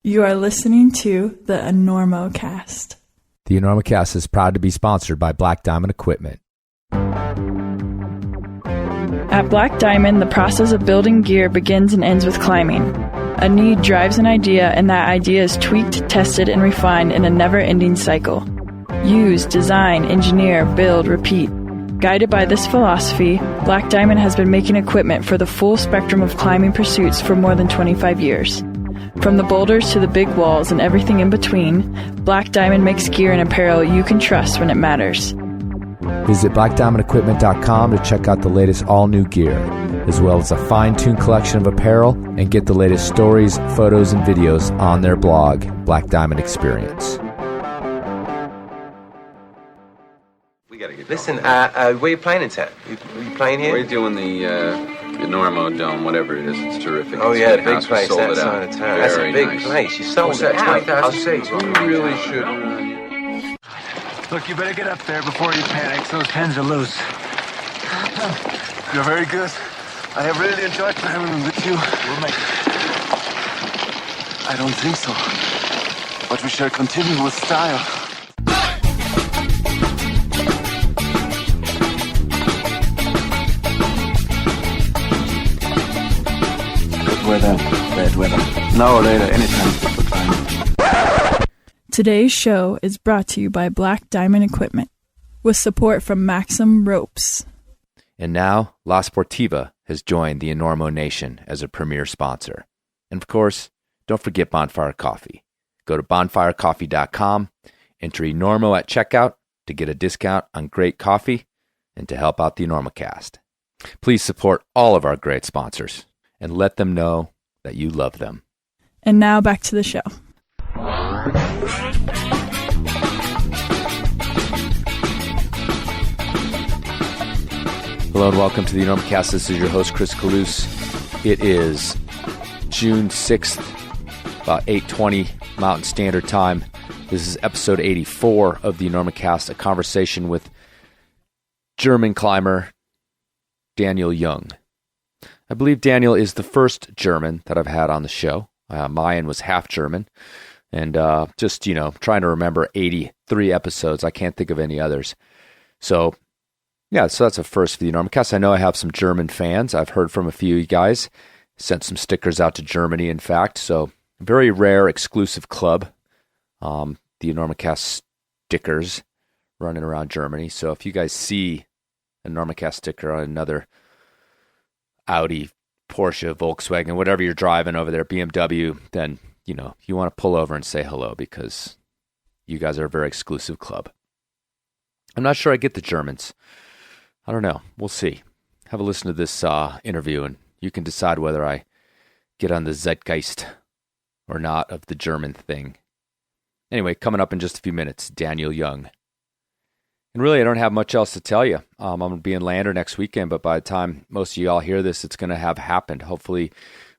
You are listening to the Enormocast. The Enormocast is proud to be sponsored by Black Diamond Equipment. At Black Diamond, the process of building gear begins and ends with climbing. A need drives an idea, and that idea is tweaked, tested, and refined in a never-ending cycle. Use, design, engineer, build, repeat. Guided by this philosophy, Black Diamond has been making equipment for the full spectrum of climbing pursuits for more than 25 years. From the boulders to the big walls and everything in between, Black Diamond makes gear and apparel you can trust when it matters. Visit blackdiamondequipment.com to check out the latest all-new gear, as well as a fine-tuned collection of apparel, and get the latest stories, photos, and videos on their blog, Black Diamond Experience. Listen, where are you playing in town? Are you playing here? We're doing the Normo Dome, whatever it is. It's terrific. Oh, it's yeah, big big house. place, sold that it out. side of town. That's a big nice. place. You sold What's it that, out. 20,000 I'll say. seats? We really should. Look, you better get up there before you panic. Those pens are loose. You're very good. I have really enjoyed climbing with you. We'll make it. I don't think so. But we shall continue with style. Good weather, bad weather. Now or later, anytime for climbing. Today's show is brought to you by Black Diamond Equipment, with support from Maxim Ropes. And now, La Sportiva has joined the Enormo Nation as a premier sponsor. And of course, don't forget Bonfire Coffee. Go to bonfirecoffee.com, enter Enormo at checkout to get a discount on great coffee and to help out the Enormocast. Please support all of our great sponsors and let them know that you love them. And now back to the show. Hello and welcome to the Enormocast. This is your host, Chris Kalous. It is June 6th, about 8:20 Mountain Standard Time. This is episode 84 of the Enormocast, a conversation with German climber Daniel Jung. I believe Daniel is the first German that I've had on the show. Mayan was half German. And just, trying to remember 83 episodes. I can't think of any others. So that's a first for the Enormocast. I know I have some German fans. I've heard from a few of you guys. Sent some stickers out to Germany, in fact. So very rare, exclusive club. The Enormocast stickers running around Germany. So if you guys see an Enormocast sticker on another Audi, Porsche, Volkswagen, whatever you're driving over there, BMW, then you want to pull over and say hello because you guys are a very exclusive club. I'm not sure I get the Germans. I don't know. We'll see. Have a listen to this interview and you can decide whether I get on the zeitgeist or not of the German thing. Anyway, coming up in just a few minutes, Daniel Jung. And really, I don't have much else to tell you. I'm going to be in Lander next weekend, but by the time most of y'all hear this, it's going to have happened. Hopefully,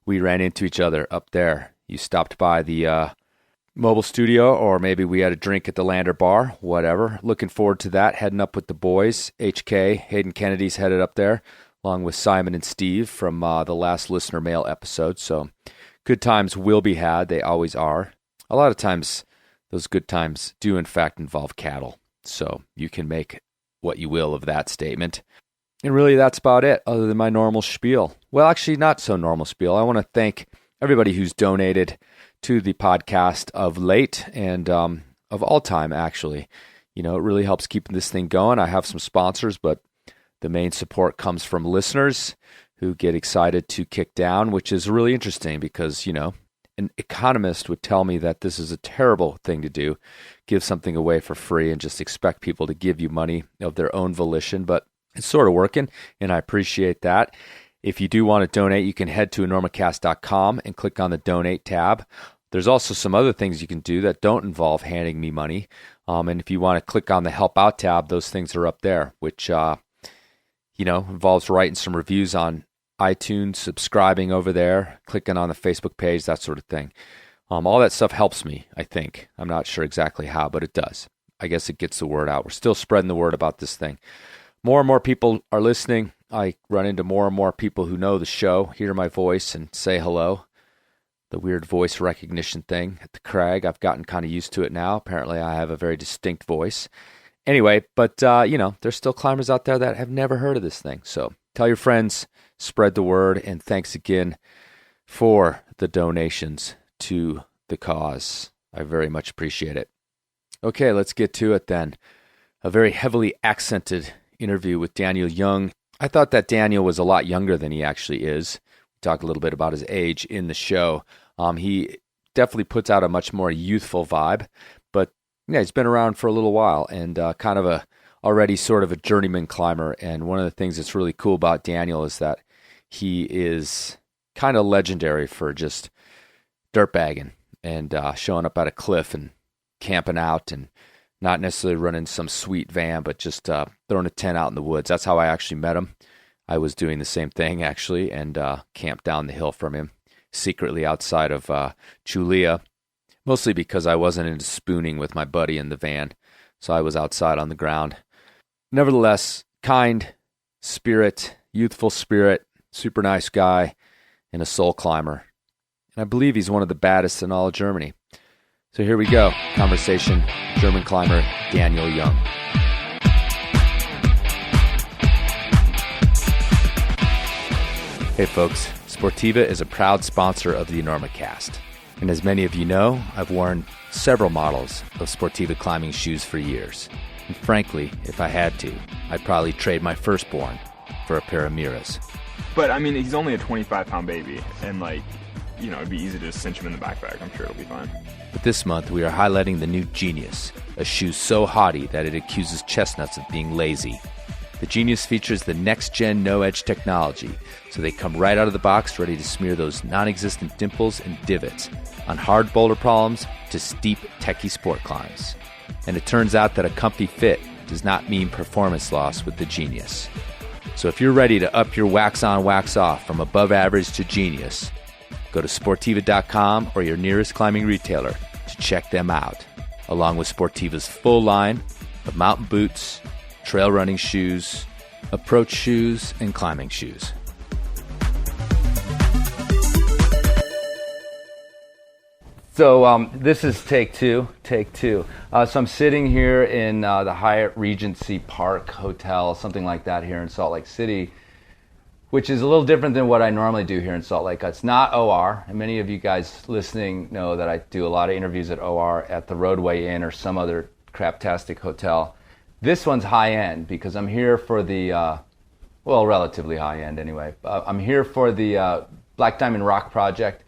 we ran into each other up there. You stopped by the mobile studio, or maybe we had a drink at the Lander bar, whatever. Looking forward to that, heading up with the boys. HK, Hayden Kennedy's headed up there, along with Simon and Steve from the last listener mail episode. So good times will be had. They always are. A lot of times, those good times do, in fact, involve cattle. So you can make what you will of that statement. And really, that's about it, other than my normal spiel. Well, actually, not so normal spiel. I want to thank everybody who's donated to the podcast of late and of all time, actually. It really helps keeping this thing going. I have some sponsors, but the main support comes from listeners who get excited to kick down, which is really interesting because, an economist would tell me that this is a terrible thing to do, give something away for free and just expect people to give you money of their own volition, but it's sort of working, and I appreciate that. If you do want to donate, you can head to enormocast.com and click on the donate tab. There's also some other things you can do that don't involve handing me money. And if you want to click on the help out tab, those things are up there, which, involves writing some reviews on iTunes, subscribing over there, clicking on the Facebook page, that sort of thing. All that stuff helps me, I think. I'm not sure exactly how, but it does. I guess it gets the word out. We're still spreading the word about this thing. More and more people are listening. I run into more and more people who know the show, hear my voice, and say hello. the weird voice recognition thing at the crag. I've gotten kind of used to it now. Apparently I have a very distinct voice. Anyway, but, there's still climbers out there that have never heard of this thing. So tell your friends, spread the word, and thanks again for the donations to the cause. I very much appreciate it. Okay, let's get to it then. A very heavily accented interview with Daniel Jung. I thought that Daniel was a lot younger than he actually is. We talked a little bit about his age in the show. He definitely puts out a much more youthful vibe, but yeah, he's been around for a little while and kind of already sort of a journeyman climber. And one of the things that's really cool about Daniel is that he is kind of legendary for just dirtbagging and showing up at a cliff and camping out and not necessarily running some sweet van, but just throwing a tent out in the woods. That's how I actually met him. I was doing the same thing, actually, and camped down the hill from him, secretly outside of Julia, mostly because I wasn't into spooning with my buddy in the van, so I was outside on the ground. Nevertheless, kind spirit, youthful spirit, super nice guy, and a soul climber. And I believe he's one of the baddest in all of Germany. So here we go. Conversation, German climber Daniel Jung. Hey folks, Sportiva is a proud sponsor of the Enormocast. And as many of you know, I've worn several models of Sportiva climbing shoes for years. And frankly, if I had to, I'd probably trade my firstborn for a pair of Miras. But I mean, he's only a 25-pound baby, and it'd be easy to just cinch him in the backpack. I'm sure it'll be fine. But this month, we are highlighting the new Genius, a shoe so haughty that it accuses chestnuts of being lazy. The Genius features the next-gen no-edge technology, so they come right out of the box ready to smear those non-existent dimples and divots on hard boulder problems to steep, techie sport climbs. And it turns out that a comfy fit does not mean performance loss with the Genius. So if you're ready to up your wax on, wax off from above average to genius, go to Sportiva.com or your nearest climbing retailer to check them out, along with Sportiva's full line of mountain boots, trail running shoes, approach shoes, and climbing shoes. So this is take two. So I'm sitting here in the Hyatt Regency Park Hotel, something like that here in Salt Lake City, which is a little different than what I normally do here in Salt Lake. It's not OR, and many of you guys listening know that I do a lot of interviews at OR at the Roadway Inn or some other craptastic hotel. This one's high-end because I'm here for the, relatively high-end anyway. I'm here for the Black Diamond Rock Project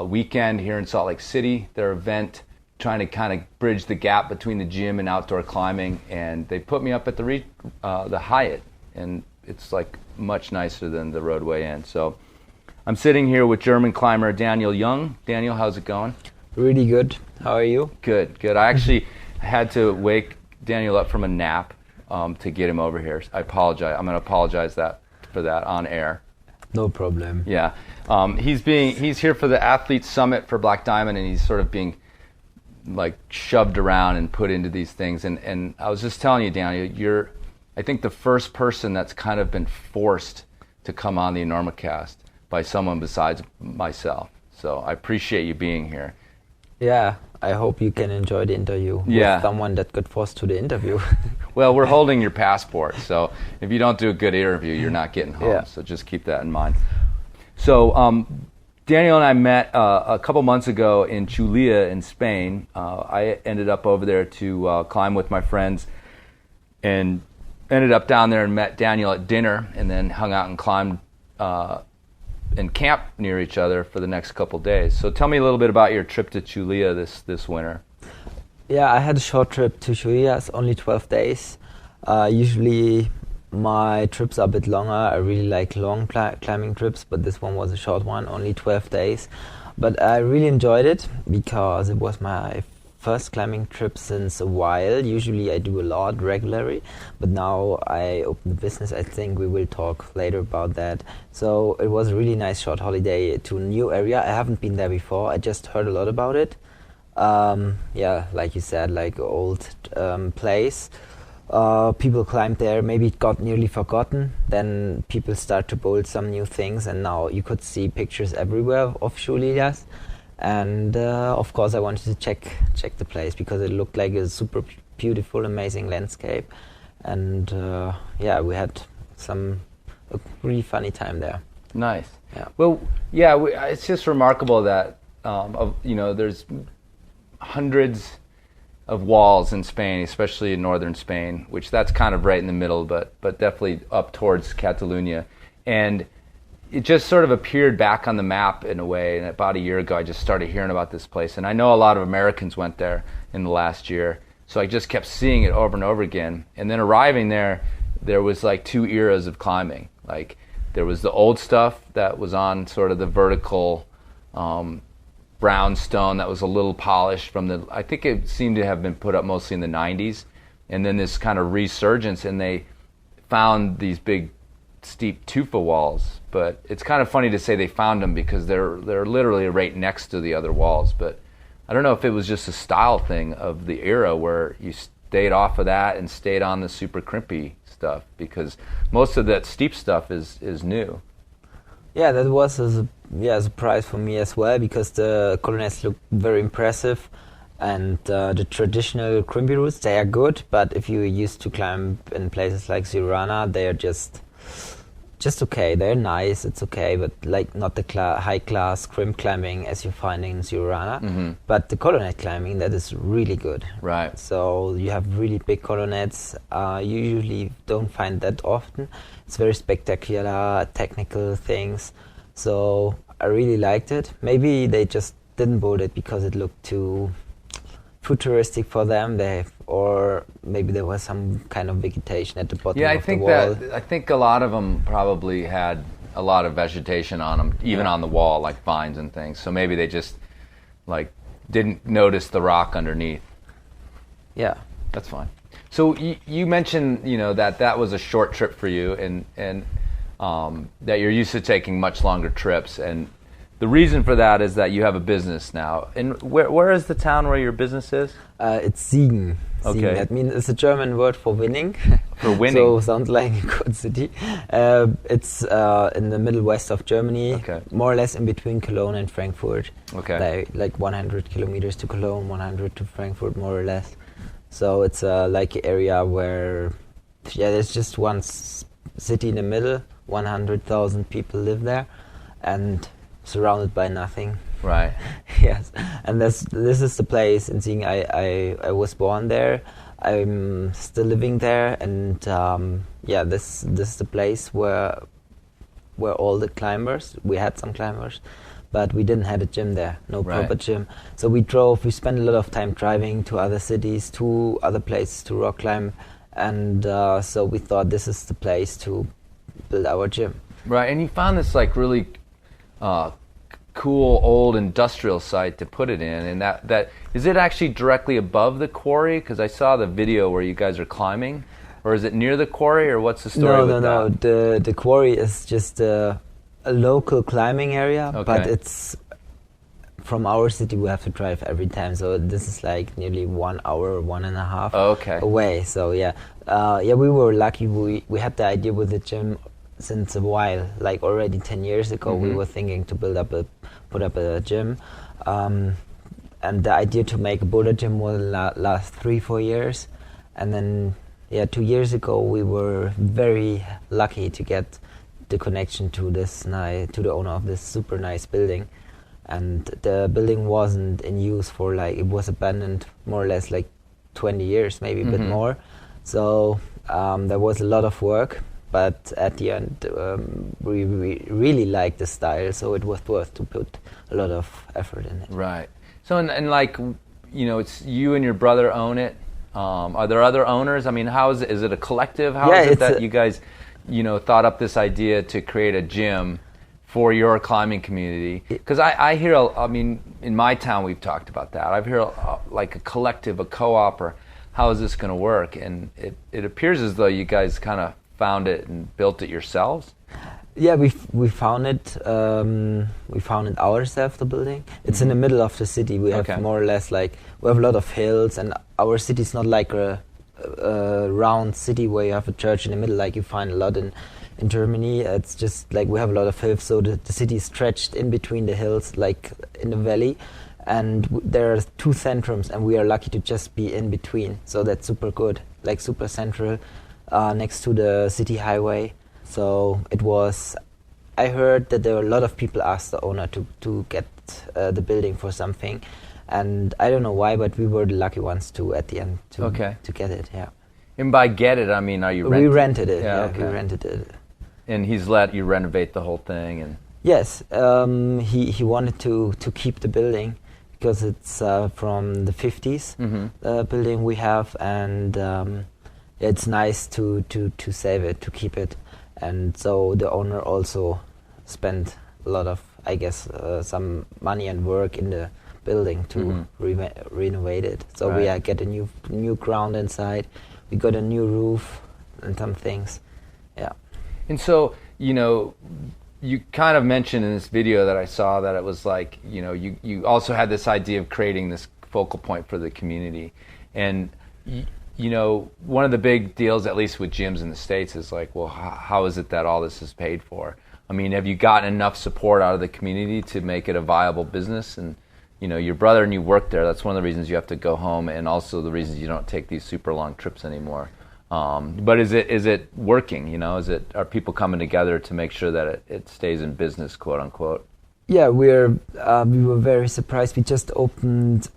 weekend here in Salt Lake City, their event trying to kind of bridge the gap between the gym and outdoor climbing, and they put me up at the Hyatt, and it's like much nicer than the Roadway Inn. So I'm sitting here with German climber Daniel Jung. Daniel, how's it going? Really good. How are you? Good. I actually had to wake Daniel up from a nap to get him over here. I apologize. I'm going to apologize for that on air. No problem. Yeah. He's here for the Athlete Summit for Black Diamond, and he's sort of being like shoved around and put into these things. And I was just telling you, Daniel, you're, I think, the first person that's kind of been forced to come on the Enormocast by someone besides myself. So I appreciate you being here. Yeah, I hope you can enjoy the interview with someone that got forced to the interview. Well, we're holding your passport, so if you don't do a good interview, you're not getting home. Yeah. So just keep that in mind. So Daniel and I met a couple months ago in Julia in Spain. I ended up over there to climb with my friends and ended up down there and met Daniel at dinner and then hung out and climbed and camped near each other for the next couple days. So tell me a little bit about your trip to Julia this winter. Yeah, I had a short trip to Julia. It's only 12 days. Usually my trips are a bit longer. I really like long climbing trips, but this one was a short one, only 12 days. But I really enjoyed it because it was my first climbing trip since a while. Usually I do a lot regularly, but now I opened the business. I think we will talk later about that. So it was a really nice short holiday to a new area. I haven't been there before. I just heard a lot about it. Like you said, like old place. People climbed there. Maybe it got nearly forgotten. Then people start to build some new things, and now you could see pictures everywhere of Julias. And of course, I wanted to check the place because it looked like a super beautiful, amazing landscape. And we had a really funny time there. Nice. Yeah. Well, yeah, it's just remarkable that there's hundreds of walls in Spain, especially in northern Spain, which that's kind of right in the middle, but definitely up towards Catalonia. And it just sort of appeared back on the map in a way. And about a year ago, I just started hearing about this place. And I know a lot of Americans went there in the last year. So I just kept seeing it over and over again. And then arriving there was like 2 eras of climbing. Like there was the old stuff that was on sort of the vertical brown stone that was a little polished from I think it seemed to have been put up mostly in the 90s. And then this kind of resurgence, and they found these big steep tufa walls. But it's kind of funny to say they found them because they're literally right next to the other walls. But I don't know if it was just a style thing of the era where you stayed off of that and stayed on the super crimpy stuff, because most of that steep stuff is new. Yeah, that was a surprise for me as well, because the colonnades look very impressive, and the traditional crimpy routes, they are good, but if you're used to climb in places like Girona, they are just okay. They're nice, it's okay, but like not the high class crimp climbing as you find in Girona. Mm-hmm. But the colonnade climbing, that is really good. Right. So you have really big colonnades. You usually don't find that often. It's very spectacular, technical things. So I really liked it. Maybe they just didn't build it because it looked too futuristic for them. Or maybe there was some kind of vegetation at the bottom of the wall. I think a lot of them probably had a lot of vegetation on them, even on the wall, like vines and things. So maybe they just like didn't notice the rock underneath. Yeah, that's fine. So you mentioned that was a short trip for you, and that you're used to taking much longer trips, and the reason for that is that you have a business now. And where is the town where your business is? It's Siegen. Okay. Siegen. That means it's a German word for winning. For winning. So sounds like a good city. It's in the middle west of Germany, okay. More or less in between Cologne and Frankfurt. Okay. Like 100 kilometers to Cologne, 100 to Frankfurt, more or less. So it's like an area where, there's just one city in the middle. 100,000 people live there, and surrounded by nothing. Right. Yes, and this is the place in Siegen. I was born there. I'm still living there, and this is the place where all the climbers. We had some climbers, but we didn't have a gym there. No proper gym. So we spent a lot of time driving to other cities, to other places to rock climb, and so we thought this is the place to build our gym. Right, and you found this like really cool old industrial site to put it in, and that is it actually directly above the quarry? Because I saw the video where you guys are climbing, or is it near the quarry, or what's the story with that? No. The quarry is just a local climbing area, okay. But it's from our city. We have to drive every time, so this is like nearly 1 hour, 1.5 away. So we were lucky. We had the idea with the gym since a while, like already 10 years ago. Mm-hmm. We were thinking to put up a gym, and the idea to make a boulder gym will last 3-4 years, and then 2 years ago we were very lucky to get the connection to the owner of this super nice building, and the building wasn't in use for it was abandoned more or less like 20 years, maybe a bit more. So there was a lot of work. But at the end, we really liked the style, so it was worth to put a lot of effort in it. Right. So, and it's you and your brother own it. Are there other owners? I mean, how is it? Is it a collective? How is it that you guys, thought up this idea to create a gym for your climbing community? Because I hear, in my town we've talked about that. I've heard like a collective, a co-op, or how is this going to work? And it appears as though you guys kind of found it and built it yourselves? Yeah, we found it. We found it ourselves, the building. It's in the middle of the city. We have more or less we have a lot of hills, and our city is not like a round city where you have a church in the middle, like you find a lot in in Germany. It's just like we have a lot of hills, so the city is stretched in between the hills, like in the valley. And there are 2 centrums, and we are lucky to just be in between. So that's super good, like super central, next to the city highway. So it was. I heard that there were a lot of people asked the owner to get the building for something, and I don't know why, but we were the lucky ones to at the end to get it. Yeah. And by get it, I mean, are you renting? We rented it. Yeah, we rented it. And he's let you renovate the whole thing, and yes, he wanted to keep the building because it's from the 50s building we have, and it's nice to save it, to keep it. And so the owner also spent a lot of, I guess, some money and work in the building to renovate it. So we get a new ground inside. We got a new roof and some things. Yeah. And so, you know, you kind of mentioned in this video that I saw that it was like, you know, you also had this idea of creating this focal point for the community. And you know, one of the big deals, at least with gyms in the States, is like, well, how is it that all this is paid for? I mean, have you gotten enough support out of the community to make it a viable business? And, you know, your brother and you work there. That's one of the reasons you have to go home, and also the reasons you don't take these super long trips anymore. But is it working? You know, are people coming together to make sure that it stays in business, quote unquote? Yeah, we were very surprised. We just opened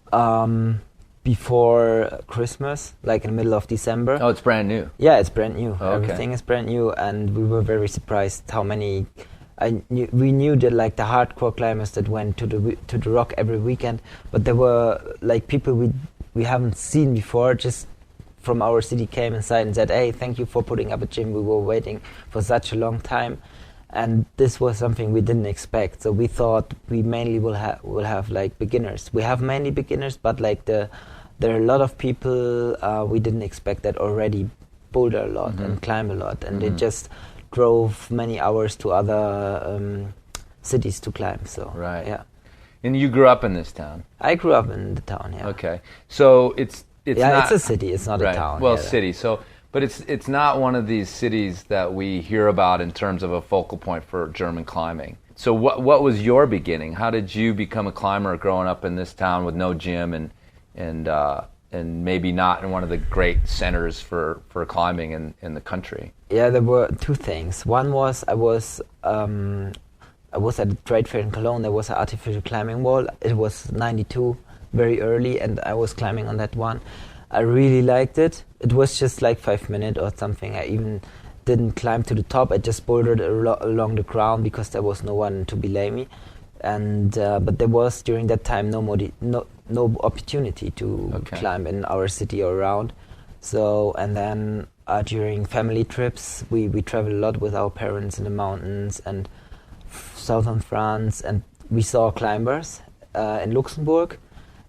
before Christmas, like in the middle of December. Oh, it's brand new. Yeah, it's brand new. Oh, okay. Everything is brand new, and we were very surprised how many. We knew that like the hardcore climbers that went to the rock every weekend, but there were like people we haven't seen before, just from our city came inside and said, "Hey, thank you for putting up a gym. We were waiting for such a long time." And this was something we didn't expect. So we thought we mainly will have like beginners. We have mainly beginners, but like there are a lot of people we didn't expect that already boulder a lot and climb a lot, and they just drove many hours to other cities to climb. So yeah. And you grew up in this town? I grew up in the town. Yeah. Okay. So it's not, it's a city. It's not a town. Well, city. So. But it's not one of these cities that we hear about in terms of a focal point for German climbing. So what was your beginning? How did you become a climber growing up in this town with no gym and maybe not in one of the great centers for climbing in the country? Yeah, there were 2 things. One was I was at a trade fair in Cologne. There was an artificial climbing wall. It was 92, very early, and I was climbing on that one. I really liked it. It was just like 5 minutes or something. I even didn't climb to the top. I just bouldered along the ground because there was no one to belay me. And but there was during that time no opportunity to climb in our city or around. So and then during family trips we traveled a lot with our parents in the mountains and southern France, and we saw climbers in Luxembourg.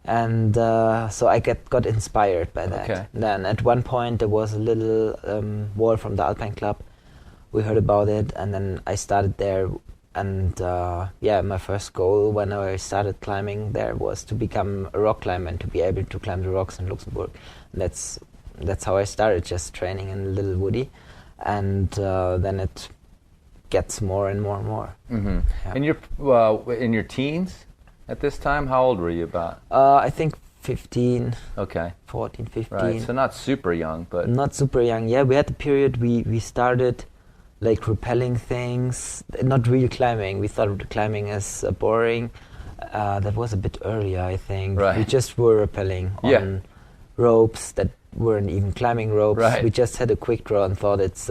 And so I got inspired by that. Okay. Then at one point there was a little wall from the Alpine Club. We heard about it, and then I started there. And my first goal when I started climbing there was to become a rock climber and to be able to climb the rocks in Luxembourg. And that's how I started, just training in a little woody, and then it gets more and more and more. Mm-hmm. Yeah. And you're in your teens at this time? How old were you about? I think 15. Okay. 14, 15. Right, so not super young, but... Not super young, yeah. We had the period we started like rappelling things, not real climbing. We thought climbing as boring. That was a bit earlier, I think. Right. We just were rappelling on ropes that weren't even climbing ropes. Right. We just had a quick draw and thought it's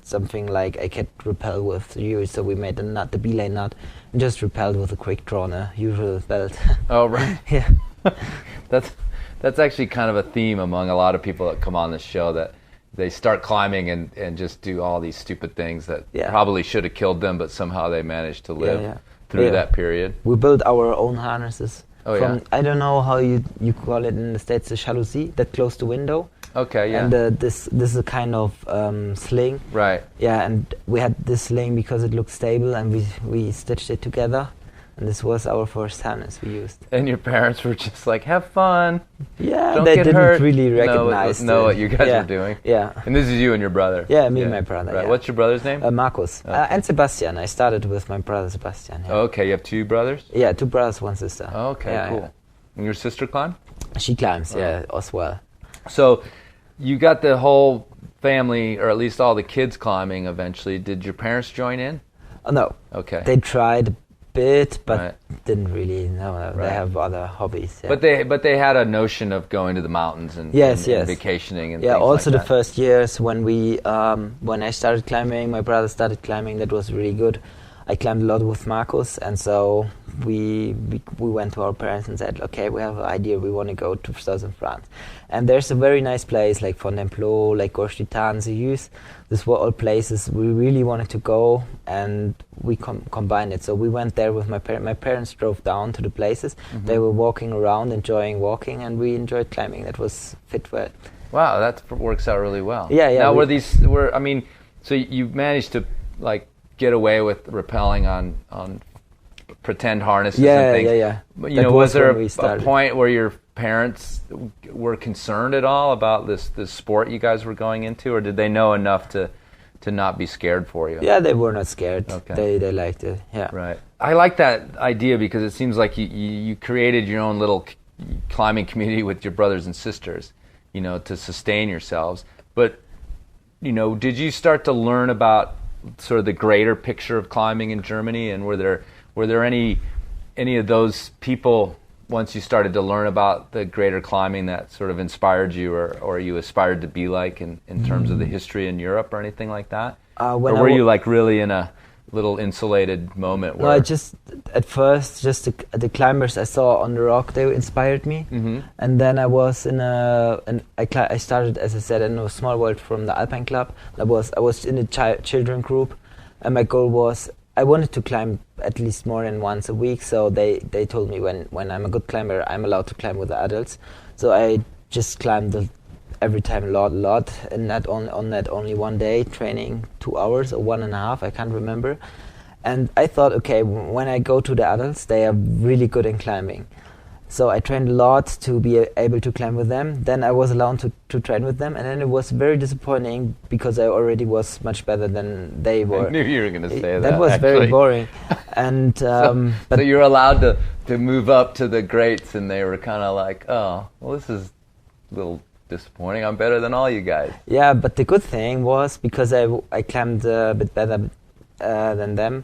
something like I could rappel with you, so we made the belay knot and just rappelled with a quick draw on a usual belt. Oh, right. Yeah. That's actually kind of a theme among a lot of people that come on this show, that they start climbing and just do all these stupid things that probably should have killed them, but somehow they managed to live through that period. We built our own harnesses. I don't know how you call it in the States, the jalousie that close the window. Okay, yeah. And this is a kind of sling. Right. Yeah, and we had this sling because it looked stable, and we stitched it together, And this was our first harness we used. And your parents were just like, have fun. Yeah, Don't they get didn't hurt. really recognize know what you guys were doing. Yeah. And this is you and your brother. Yeah, me and my brother. Right. Yeah. What's your brother's name? Marcus. Okay. And Sebastian. I started with my brother Sebastian. Yeah. Okay, you have 2 brothers? Yeah, 2 brothers, 1 sister. Okay, Yeah, cool. yeah. And your sister climbed? She climbs, as well. So you got the whole family, or at least all the kids climbing eventually. Did your parents join in? Oh, no. Okay. They tried a bit, but Right. didn't really. No, Right. they have other hobbies. Yeah. But they had a notion of going to the mountains and, Yes, and yes. vacationing and yeah, things also like the that. first years when when I started climbing, my brother started climbing. That was really good. I climbed a lot with Marcus, and so we went to our parents and said, okay, we have an idea. We want to go to southern France, and there's a very nice place like Fontainebleau, like Gorge du Tarn, Zuyus. These were all places we really wanted to go, and we combined it. So we went there with my parents. My parents drove down to the places. Mm-hmm. They were walking around, enjoying walking, and we enjoyed climbing. That was fit well. Wow, that works out really well. Yeah. Now, so you managed to like get away with rappelling on pretend harnesses and things. Yeah. But, That was there when we a started. point where your parents were concerned at all about this sport you guys were going into, or did they know enough to not be scared for you? Yeah, they were not scared. Okay. They liked it. Yeah. Right. I like that idea because it seems like you created your own little climbing community with your brothers and sisters, to sustain yourselves. But, did you start to learn about sort of the greater picture of climbing in Germany, and were there any of those people once you started to learn about the greater climbing that sort of inspired you or you aspired to be like in terms of the history in Europe or anything like that? Or were you like really in a little insulated moment where... No, I just, at first, just the climbers I saw on the rock, they inspired me. Mm-hmm. And then I was I started, as I said, in a small world from the Alpine Club. I was in a children group, and my goal was, I wanted to climb at least more than once a week, so they told me when I'm a good climber, I'm allowed to climb with the adults. So I just climbed every time a lot, and not only one day, training 2 hours or 1.5, I can't remember. And I thought, okay, when I go to the adults, they are really good in climbing. So I trained a lot to be able to climb with them. Then I was allowed to train with them, and then it was very disappointing because I already was much better than they were. I knew you were going to say that. That was actually very boring. And so you're allowed to move up to the greats, and they were kind of like, oh, well, this is a little disappointing. I'm better than all you guys. Yeah, but the good thing was because I climbed a bit better than them.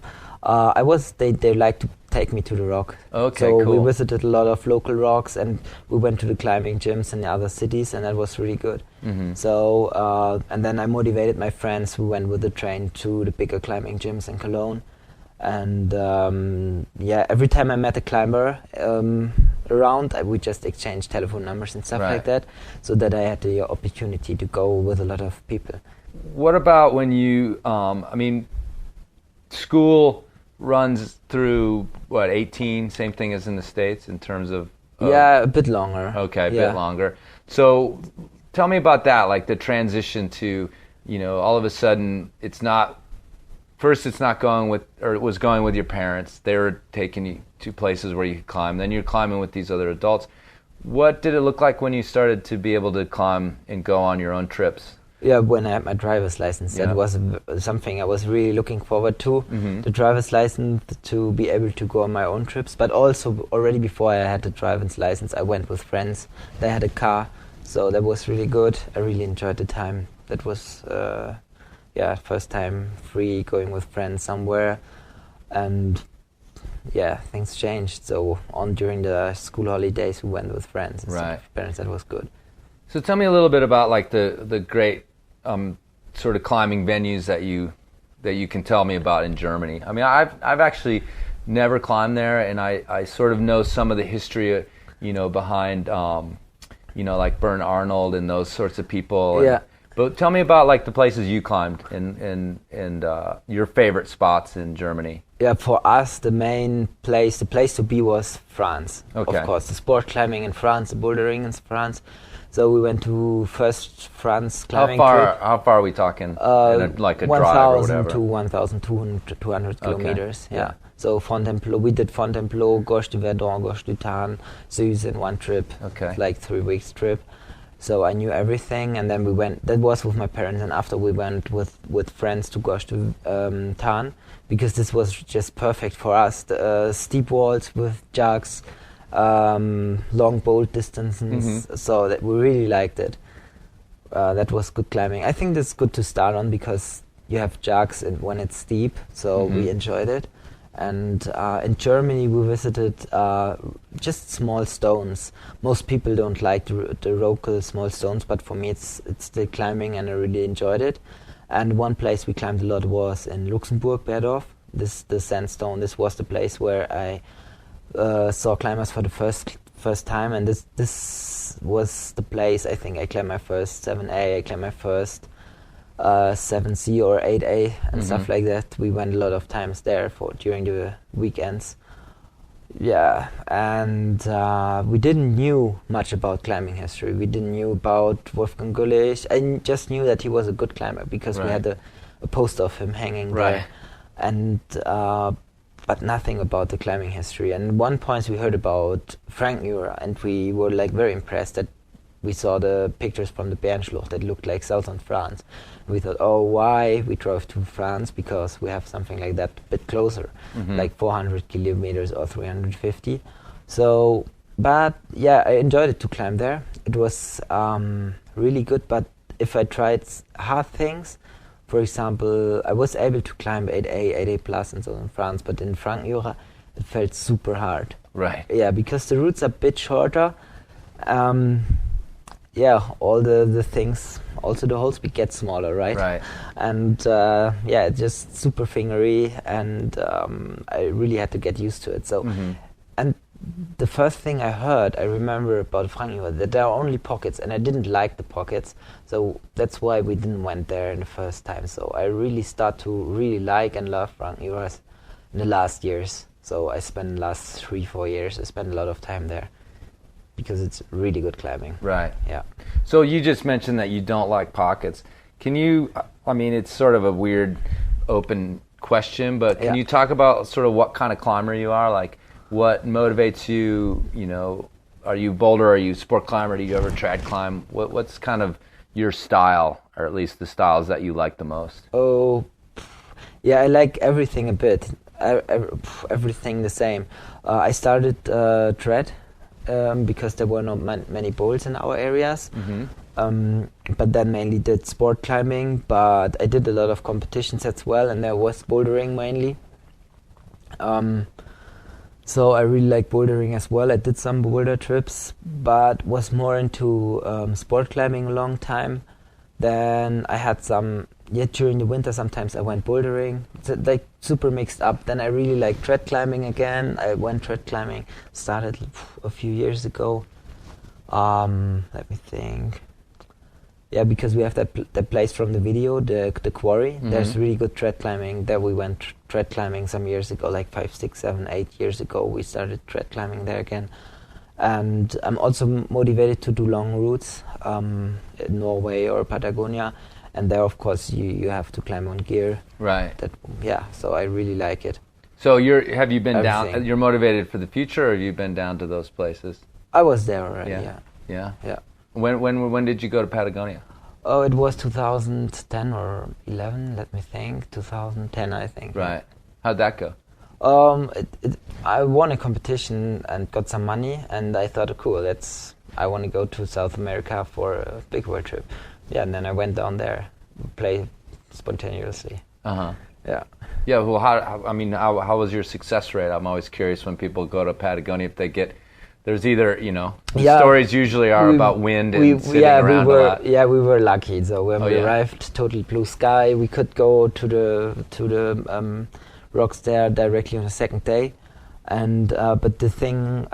They liked to take me to the rock. Okay, so cool. we visited a lot of local rocks, and we went to the climbing gyms in the other cities, and that was really good. Mm-hmm. So and then I motivated my friends. We went with the train to the bigger climbing gyms in Cologne, and every time I met a climber around, we just exchanged telephone numbers and stuff like that, so that I had the opportunity to go with a lot of people. What about when you? School runs through 18, same thing as in the States in terms of a bit longer. Okay, a bit longer. So tell me about that, like the transition to, all of a sudden it was going with your parents. They were taking you to places where you could climb. Then you're climbing with these other adults. What did it look like when you started to be able to climb and go on your own trips? Yeah, when I had my driver's license, that was something I was really looking forward to. Mm-hmm. The driver's license, to be able to go on my own trips. But also, already before I had the driver's license, I went with friends. They had a car, so that was really good. I really enjoyed the time. That was, first time free, going with friends somewhere. And things changed. So during the school holidays, we went with friends instead of parents. That was good. So tell me a little bit about like the great sort of climbing venues that you can tell me about in Germany. I mean, I've actually never climbed there, and I sort of know some of the history, behind like Bern Arnold and those sorts of people. But tell me about like the places you climbed and your favorite spots in Germany. Yeah, for us, the place to be was France. Okay. Of course, the sport climbing in France, the bouldering in France. So we went to first France climbing trip. How far are we talking? Like a drive or whatever? 1,000 to 1,200 kilometers. Yeah. So Fontainebleau, we did Fontainebleau, Gorge du Verdon, Gorge du Tarn, Suze in one trip. Okay. Like 3 weeks trip. So I knew everything, and then we went. That was with my parents, and after we went with friends to Gorge du Tarn, because this was just perfect for us. The, steep walls with jugs, long bolt distances, so that we really liked it. That was good climbing. I think that's good to start on because you have jugs and when it's steep, so we enjoyed it. And in Germany we visited just small stones. Most people don't like the local small stones, but for me it's still climbing and I really enjoyed it. And one place we climbed a lot was in Luxembourg, Berdorf. The sandstone. This was the place where I saw climbers for the first time, and this was the place I think I climbed my first 7A, I climbed my first 7C or 8A and stuff like that. We went a lot of times there during the weekends. Yeah, and we didn't knew much about climbing history. We didn't knew about Wolfgang Güllich. I just knew that he was a good climber because we had a poster of him hanging there. And but nothing about the climbing history. And at one point we heard about Frank Muir, and we were like very impressed that we saw the pictures from the Bernschlucht that looked like southern France. We thought, oh, why? We drove to France because we have something like that a bit closer, like 400 kilometers or 350. So, but yeah, I enjoyed it to climb there. It was really good, but if I tried hard things, for example, I was able to climb 8A, 8A plus and so in France, but in Frank Muir it felt super hard. Right. Yeah, because the routes are a bit shorter. Yeah, all the things, also the holes, we get smaller, right? Right. And yeah, just super fingery, and I really had to get used to it. So, and the first thing I heard, I remember about Frank Muir, that there are only pockets, and I didn't like the pockets, so that's why we didn't went there in the first time. So I really start to really like and love Frank Muir in the last years. So I spent the last 3-4 years, I spent a lot of time there, because it's really good climbing. Right. Yeah. So you just mentioned that you don't like pockets. Can you, I mean, it's sort of a weird open question, but can you talk about sort of what kind of climber you are? Like, what motivates you, you know, are you boulder, are you sport climber, do you ever trad climb? What's kind of your style, or at least the styles that you like the most? Oh, yeah, I like everything a bit. Everything the same. I started trad because there were not many boulders in our areas. But then mainly did sport climbing, but I did a lot of competitions as well, and there was bouldering mainly. So I really like bouldering as well. I did some boulder trips, but was more into sport climbing a long time. Then I had some, during the winter sometimes I went bouldering. So like super mixed up. Then I really like trad climbing again. I went trad climbing, started a few years ago. Let me think. Yeah, because we have that place from the video, the quarry. There's really good trad climbing. There we went trad climbing some years ago, like 5, 6, 7, 8 years ago. We started trad climbing there again. And I'm also motivated to do long routes, in Norway or Patagonia. And there, of course, you have to climb on gear. Right. So I really like it. So have you been Everything. down, you're motivated for the future, or have you been down to those places? I was there already, Yeah. Yeah. When did you go to Patagonia? Oh, it was 2010 or 11, let me think. 2010, I think. Right. How'd that go? I won a competition and got some money, and I thought, cool, I want to go to South America for a big world trip. Yeah, and then I went down there, play spontaneously. Uh-huh. Yeah. Yeah, well, how was your success rate? I'm always curious when people go to Patagonia, if they get, there's either, the stories usually are about wind and sitting around a lot. Yeah, we were lucky. So when we arrived, total blue sky. We could go to the rocks there directly on the second day. And but the thing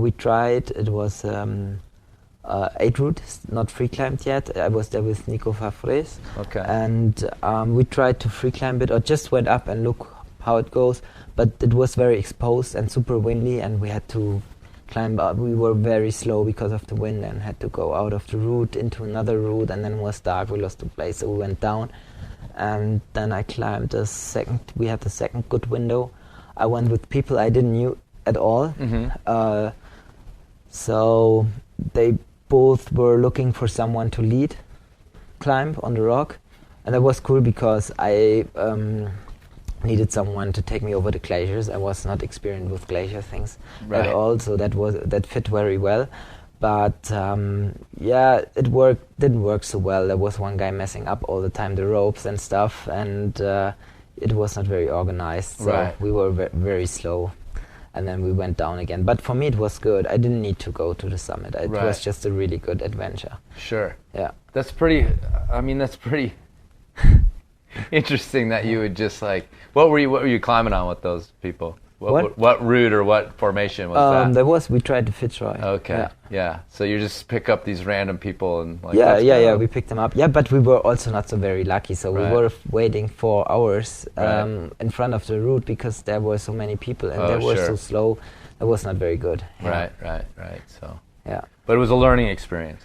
we tried, it was 8 route, not free climbed yet. I was there with Nico Fafres. Okay. And we tried to free climb it, or just went up and look how it goes. But it was very exposed and super windy, and we had to climb up. We were very slow because of the wind and had to go out of the route into another route, and then it was dark. We lost the place, so we went down. And then I climbed we had the second good window. I went with people I didn't knew at all. So they both were looking for someone to lead climb on the rock, and that was cool because I needed someone to take me over the glaciers. I was not experienced with glacier things at all, so that fit very well. But didn't work so well. There was one guy messing up all the time the ropes and stuff, and it was not very organized. So we were very slow, and then we went down again. But for me, it was good. I didn't need to go to the summit. It was just a really good adventure. Sure. Yeah. That's pretty interesting that you would just like. What were you climbing on with those people? What route or what formation was that? We tried to Fitzroy. Okay. Yeah. So you just pick up these random people and like. We picked them up. Yeah, but we were also not so very lucky. So we were waiting for hours in front of the route because there were so many people and they were so slow. It was not very good. Yeah. Right. So. Yeah. But it was a learning experience.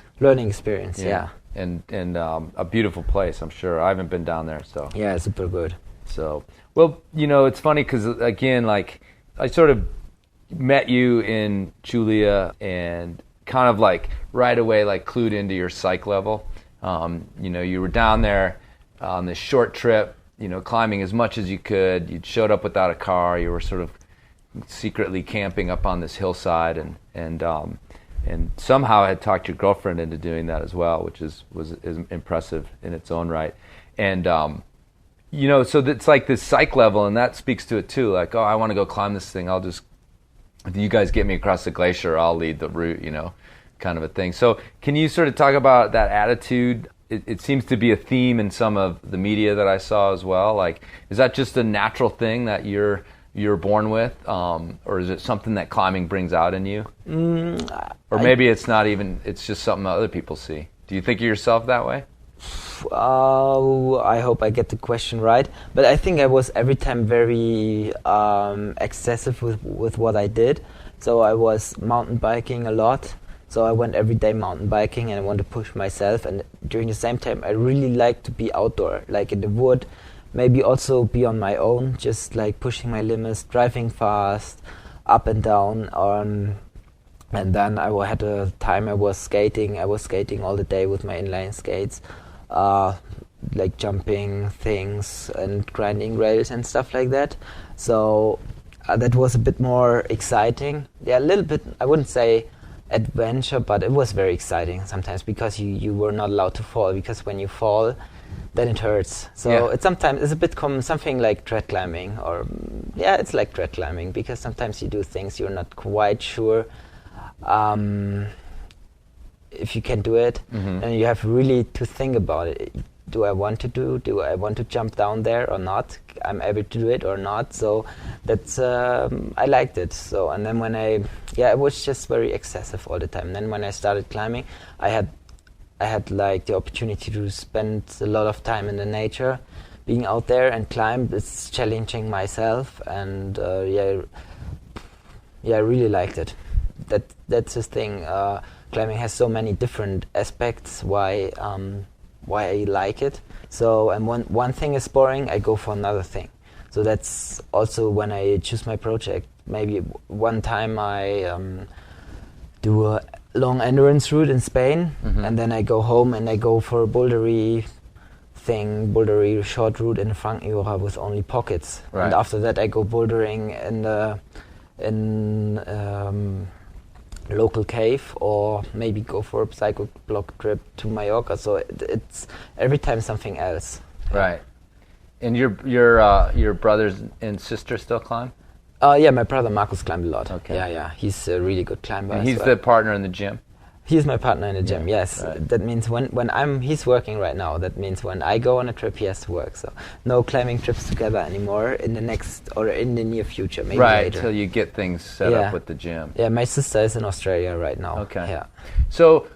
Yeah. And a beautiful place, I'm sure. I haven't been down there, so. Yeah, super good. So, well, it's funny because, again, like, I sort of met you in Julia and kind of, like, right away, like, clued into your psych level. You were down there on this short trip, climbing as much as you could. You showed up without a car. You were sort of secretly camping up on this hillside and somehow had talked your girlfriend into doing that as well, which was impressive in its own right. And, so it's like this psych level, and that speaks to it too. Like, I want to go climb this thing. If you guys get me across the glacier, I'll lead the route, kind of a thing. So can you sort of talk about that attitude? It seems to be a theme in some of the media that I saw as well. Like, is that just a natural thing that you're born with, or is it something that climbing brings out in you? Or maybe it's not even, it's just something that other people see. Do you think of yourself that way? I hope I get the question right. But I think I was every time very excessive with what I did. So I was mountain biking a lot. So I went every day mountain biking and I wanted to push myself. And during the same time, I really like to be outdoor, like in the wood. Maybe also be on my own, just like pushing my limits, driving fast, up and down. And then I had a time I was skating. I was skating all the day with my inline skates, like jumping things and grinding rails and stuff like that. So that was a bit more exciting. Yeah, a little bit, I wouldn't say adventure, but it was very exciting sometimes because you were not allowed to fall, because when you fall, then it hurts. So it's a bit something like tread climbing, or it's like tread climbing, because sometimes you do things you're not quite sure if you can do it, and you have really to think about it. Do I want to jump down there or not? I'm able to do it or not? So that's I liked it. So, and then when it was just very excessive all the time. And then when I started climbing, I had like the opportunity to spend a lot of time in the nature, being out there and climb. It's challenging myself, and I really liked it. That's the thing. Climbing has so many different aspects. Why I like it. So, and one thing is boring, I go for another thing. So that's also when I choose my project. Maybe one time I do a long endurance route in Spain, and then I go home and I go for a bouldery short route in the Franken Jura with only pockets. Right. And after that I go bouldering in local cave, or maybe go for a cycle block trip to Mallorca. So it's every time something else. Right. And your brothers and sister still climb? My brother Marcus climbed a lot. Okay. Yeah. He's a really good climber. And he's the partner in the gym? He's my partner in the gym, yes. Right. That means he's working right now. That means when I go on a trip, he has to work. So no climbing trips together anymore in the near future, maybe right, later. Until you get things set up with the gym. Yeah, my sister is in Australia right now. Okay. Yeah. So,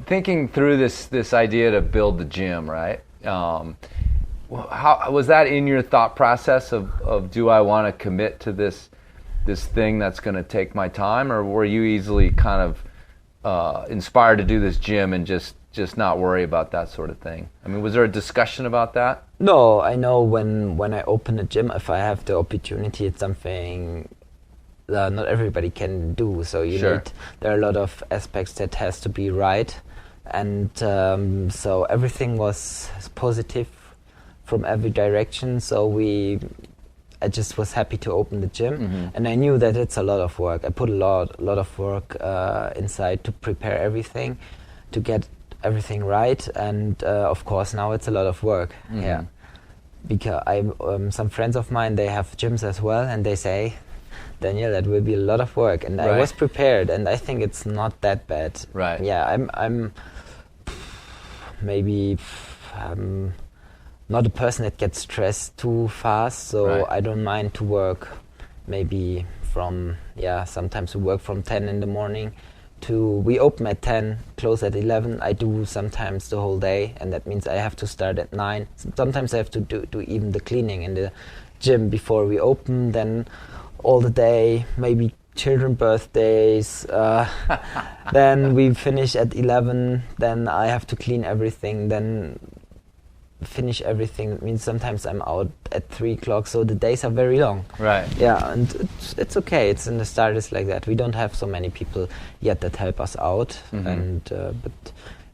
thinking through this idea to build the gym, right? How was that in your thought process of do I want to commit to this thing that's going to take my time, or were you easily kind of inspired to do this gym and just just not worry about that sort of thing? I mean, was there a discussion about that? No, I know when I open a gym, if I have the opportunity, it's something not everybody can do. So there are a lot of aspects that has to be right, and so everything was positive from every direction. So I just was happy to open the gym, and I knew that it's a lot of work. I put a lot of work inside to prepare everything, to get everything right, and of course now it's a lot of work. Yeah, because some friends of mine, they have gyms as well, and they say, Daniel, that will be a lot of work, and I was prepared, and I think it's not that bad. Right. Yeah, I'm maybe not a person that gets stressed too fast, so I don't mind to work maybe sometimes we work from 10 in the morning we open at 10, close at 11. I do sometimes the whole day, and that means I have to start at 9. Sometimes I have to do even the cleaning in the gym before we open, then all the day, maybe children birthdays, then we finish at 11, then I have to clean everything, then finish everything. It means sometimes I'm out at 3 o'clock, so the days are very long. Right. Yeah, and it's okay. It's in the start, it's like that. We don't have so many people yet that help us out, and but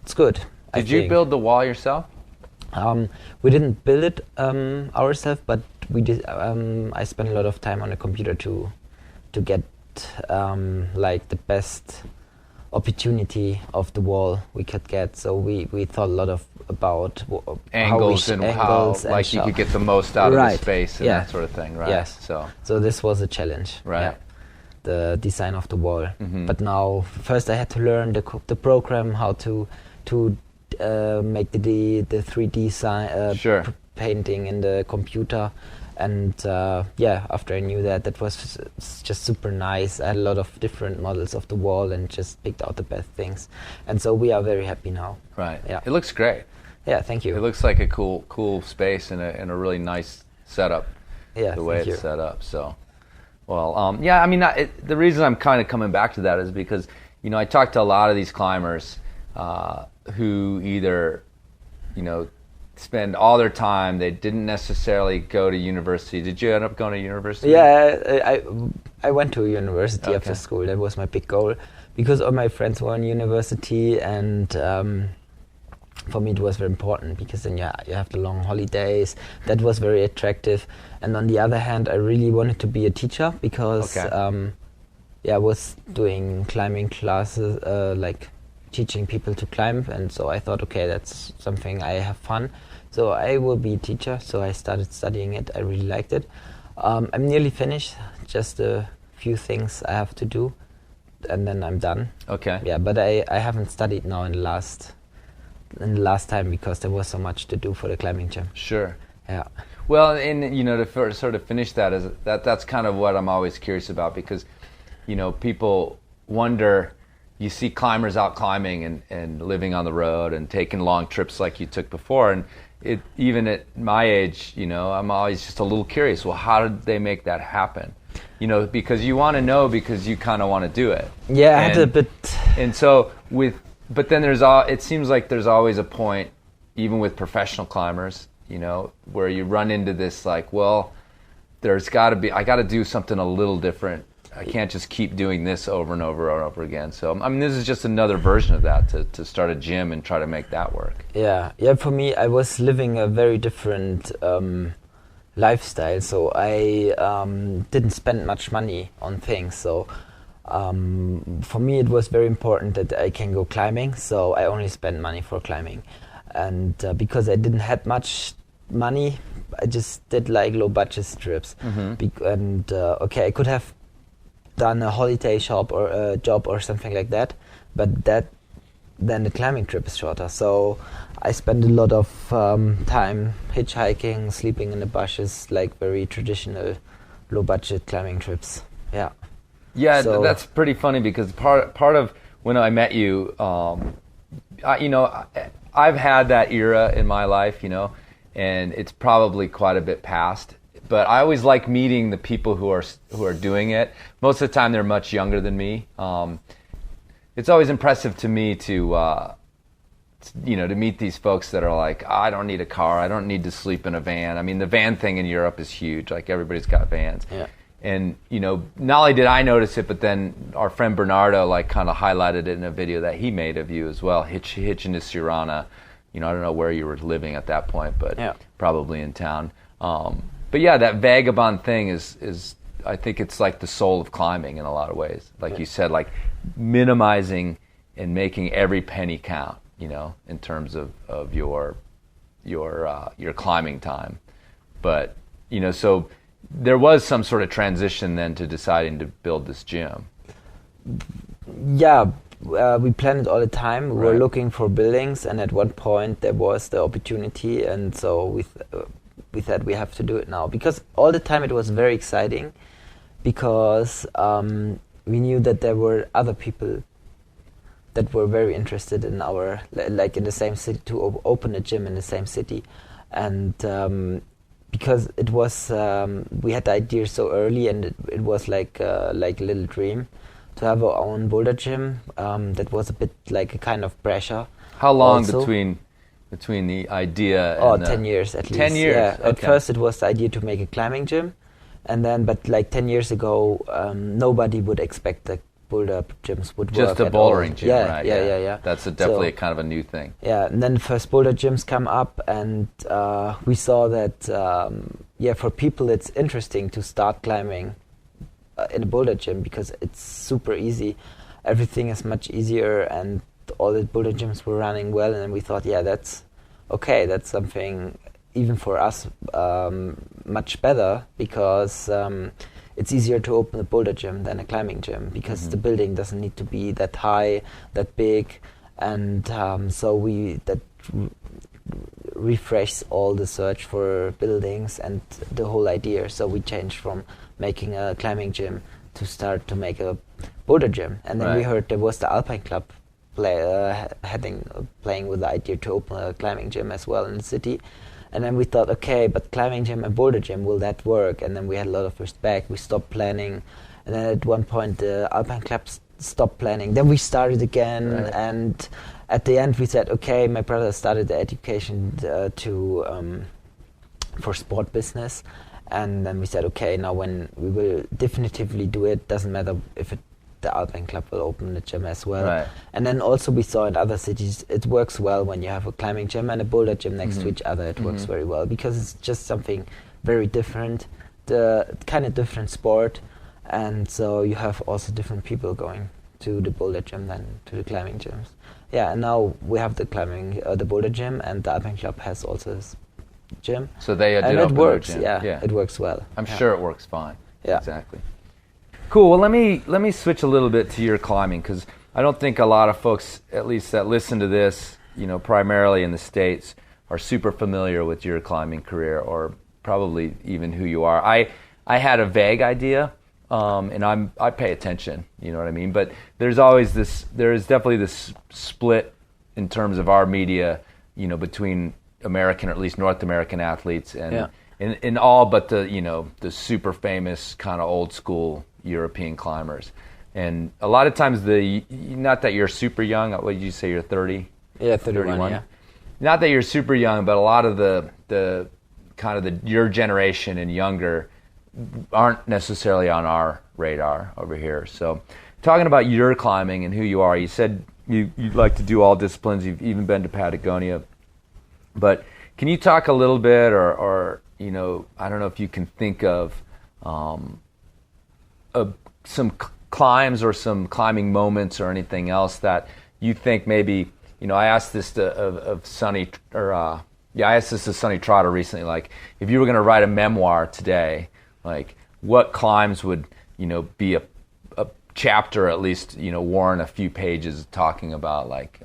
it's good. Did you build the wall yourself? We didn't build it ourselves, but we did. I spent a lot of time on the computer to get like the best opportunity of the wall we could get. So we thought a lot about angles and how like you could get the most out of the space and that sort of thing, right? Yes. So this was a challenge, right? Yeah. The design of the wall. But now first I had to learn the program, how to make the 3D painting in the computer. And after I knew that was just super nice. I had a lot of different models of the wall and just picked out the best things. And so we are very happy now. Right. Yeah. It looks great. Yeah, thank you. It looks like a cool space and a really nice setup. Yeah, the way it's set up. So, well, I mean, the reason I'm kind of coming back to that is because, I talk to a lot of these climbers who either, spend all their time. They didn't necessarily go to university. Did you end up going to university? Yeah, I went to university after school. That was my big goal, because all my friends were in university, and for me it was very important, because then you have the long holidays. That was very attractive. And on the other hand, I really wanted to be a teacher, because I was doing climbing classes, like teaching people to climb, and so I thought, okay, that's something I have fun. So I will be a teacher, so I started studying it. I really liked it. I'm nearly finished, just a few things I have to do, and then I'm done. Okay. Yeah, but I haven't studied now in the last time, because there was so much to do for the climbing gym. Sure. Yeah. Well, and to sort of finish that's kind of what I'm always curious about, because people wonder. You see climbers out climbing and living on the road and taking long trips like you took before, and even at my age, I'm always just a little curious. Well, how did they make that happen? Because you want to know, because you kind of want to do it. Yeah, I had a bit. And so but then it seems like there's always a point, even with professional climbers, where you run into this like, well, I got to do something a little different. I can't just keep doing this over and over and over again. So, I mean, this is just another version of that, to start a gym and try to make that work. Yeah. For me, I was living a very different lifestyle. So I didn't spend much money on things. So for me, it was very important that I can go climbing. So I only spent money for climbing. And because I didn't have much money, I just did like low budget trips. I could have done a holiday shop or a job or something like that, but then the climbing trip is shorter. So I spend a lot of time hitchhiking, sleeping in the bushes, like very traditional low budget climbing trips. Yeah, so that's pretty funny, because part of when I met you, I've had that era in my life, and it's probably quite a bit past. But I always like meeting the people who are doing it. Most of the time, they're much younger than me. It's always impressive to me to to meet these folks that are like, I don't need a car, I don't need to sleep in a van. I mean, the van thing in Europe is huge. Like, everybody's got vans. Yeah. And, not only did I notice it, but then our friend Bernardo, like, kind of highlighted it in a video that he made of you as well, hitching to Sirana. I don't know where you were living at that point, but probably in town. But yeah, that vagabond thing is I think it's like the soul of climbing in a lot of ways. Like you said, like minimizing and making every penny count, in terms of your climbing time. But, so there was some sort of transition then to deciding to build this gym. Yeah, we planned it all the time. We were Right. looking for buildings, and at one point there was the opportunity, and so we said we have to do it now. Because all the time it was very exciting, because we knew that there were other people that were very interested in like in the same city, to open a gym in the same city. And because it was, we had the idea so early, and it was like a little dream to have our own boulder gym. That was a bit like a kind of pressure. How long also. between the idea and 10 years at least. 10 years, Yeah. At okay. first it was the idea to make a climbing gym, and then, but like 10 years ago, nobody would expect that boulder gyms would work just a at all. bouldering gym, Yeah, right? yeah. That's definitely So- kind of a new thing. Yeah, and then the first boulder gyms come up, and we saw that, for people it's interesting to start climbing in a boulder gym, because it's super easy. Everything is much easier, and all the boulder gyms were running well, and then we thought, that's okay, that's something even for us much better, because it's easier to open a boulder gym than a climbing gym, because the building doesn't need to be that high, that big, and so that refreshes all the search for buildings and the whole idea. So we changed from making a climbing gym to start to make a boulder gym, and then we Right. heard there was the Alpine Club playing with the idea to open a climbing gym as well in the city. And then we thought, okay, but climbing gym and boulder gym, will that work? And then we had a lot of respect. We stopped planning. And then at one point, the Alpine Club stopped planning. Then we started again. Right. And at the end, we said, okay, my brother started the education for sport business. And then we said, okay, now when we will definitively do it, doesn't matter if the Alpine Club will open the gym as well. Right. And then also we saw in other cities, it works well when you have a climbing gym and a boulder gym next to each other. It works very well, because it's just something very different, the kind of different sport. And so you have also different people going to the boulder gym than to the climbing gyms. Yeah, and now we have the boulder gym, and the Alpine Club has also his gym. So they did and open it their works, gym. yeah, it works well. I'm Yeah. sure it works fine. Yeah. Exactly. Cool. Well, let me switch a little bit to your climbing, because I don't think a lot of folks, at least that listen to this, primarily in the States, are super familiar with your climbing career, or probably even who you are. I had a vague idea, and I pay attention. You know what I mean? But there is definitely this split in terms of our media, between American, or at least North American athletes, and in all but the super famous kind of old school European climbers. And a lot of times not that you're super young, what did you say, you're 30? Yeah, 31, yeah. Not that you're super young, but a lot of the kind of your generation and younger aren't necessarily on our radar over here. So talking about your climbing and who you are, you said you like to do all disciplines, you've even been to Patagonia. But can you talk a little bit, or I don't know if you can think of some climbs or some climbing moments or anything else that you think maybe, I asked this of Sonny, I asked this to Sonny Trotter recently, like, if you were going to write a memoir today, like, what climbs would, be a chapter, at least, warrant a few pages talking about, like,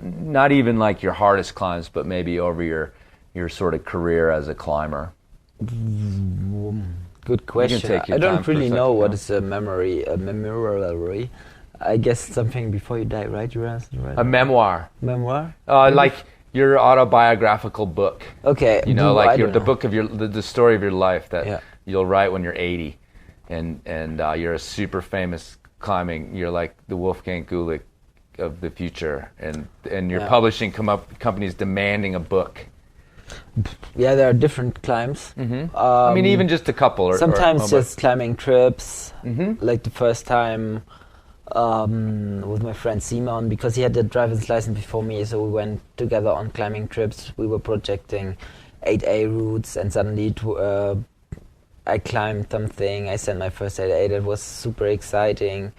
not even like your hardest climbs, but maybe over your sort of career as a climber? Good question. take your I time don't for a really second, know what yeah. is a memory. I guess something before you die, right? You answered right. A memoir. Memoir? Like your autobiographical book. Okay. The know. book of the story of your life that Yeah. you'll write when you're 80, and you're a super famous climbing. You're like the Wolfgang Gulick of the future and your publishing companies demanding a book? Yeah, there are different climbs. I mean, even just a couple. Sometimes just climbing trips. Like the first time with my friend Simon, because he had the driver's license before me, so we went together on climbing trips. We were projecting 8A routes, and suddenly I climbed something. I sent my first 8A. That was super exciting.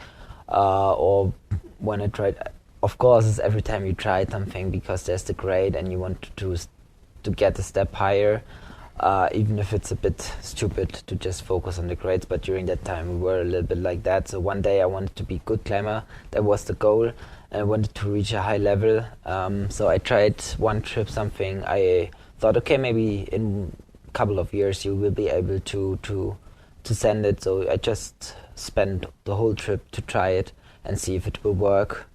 Or when I tried, of course, it's every time you try something because there's the grade and you want to get a step higher, even if it's a bit stupid to just focus on the grades. But during that time, we were a little bit like that. So one day I wanted to be a good climber. That was the goal. And I wanted to reach a high level. So I tried one trip, something. I thought, okay, maybe in a couple of years you will be able to send it. So I just spent the whole trip to try it and see if it will work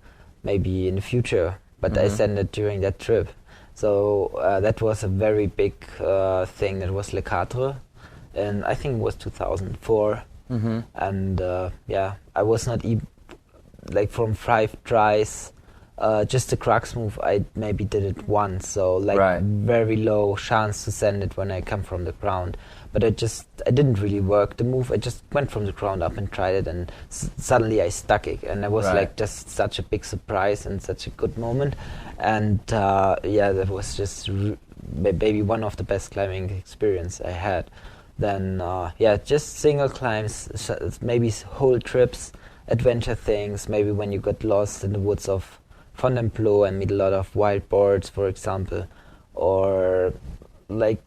maybe in the future. But I sent it during that trip. So that was a very big thing. That was Le Quatre, and I think it was 2004. And I was not like from 5 tries. Just the crux move, I maybe did it once. So like very low chance to send it when I come from the ground. But I didn't really work the move. I just went from the ground up and tried it, and suddenly I stuck it, and it was like just such a big surprise and such a good moment. And that was just maybe one of the best climbing experience I had. Then just single climbs, maybe whole trips, adventure things. Maybe when you got lost in the woods of Fontainebleau and meet a lot of wild boars, for example, or like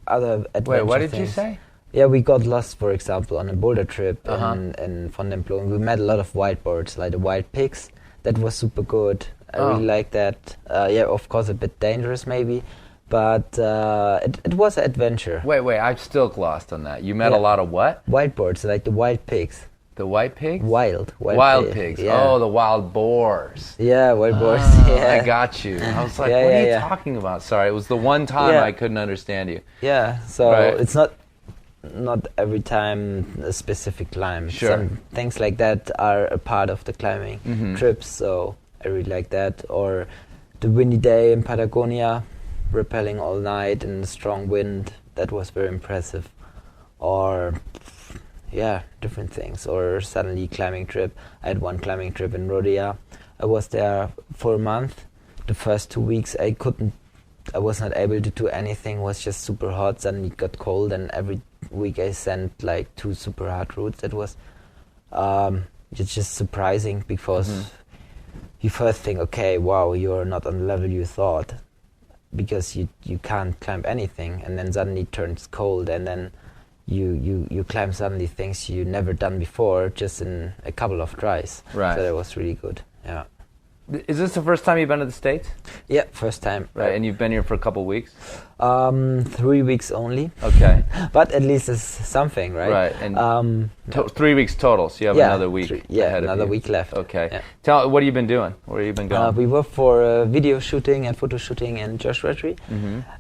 other adventure Wait, what did things. you say? Yeah, we got lost, for example, on a boulder trip in Fontainebleau, and we met a lot of wild birds, like the wild pigs. That was super good. I really liked that. Of course, a bit dangerous maybe, but it was an adventure. Wait, I'm still lost on that. You met a lot of what? Wild birds, like the wild pigs. The white pigs? Wild pigs. Yeah. Oh, the wild boars. Yeah, wild boars. I got you. I was like, what are you talking about? Sorry, it was the one time I couldn't understand you. Yeah, so it's not every time a specific climb. Sure. Some things like that are a part of the climbing trips, so I really like that. Or the windy day in Patagonia, rappelling all night in a strong wind. That was very impressive. Or different things. Or suddenly climbing trip. I had one climbing trip in Rhodia. I was there for a month. The first 2 weeks I was not able to do anything. It was just super hot. Suddenly it got cold, and every week I sent like 2 super hard routes. It was it's just surprising because you first think, okay, wow, you're not on the level you thought, because you can't climb anything, and then suddenly it turns cold, and then you climb suddenly things you never done before just in a couple of tries. Right. So that was really good. Yeah. Is this the first time you've been to the States? Yeah, first time. Right, and you've been here for a couple weeks? 3 weeks only. Okay. But at least it's something, right? Right, and 3 weeks total, so you have another week ahead another of you. week left. Okay. Yeah. Tell, what have you been doing? Where have you been going? We were for video shooting and photo shooting in Joshua Tree,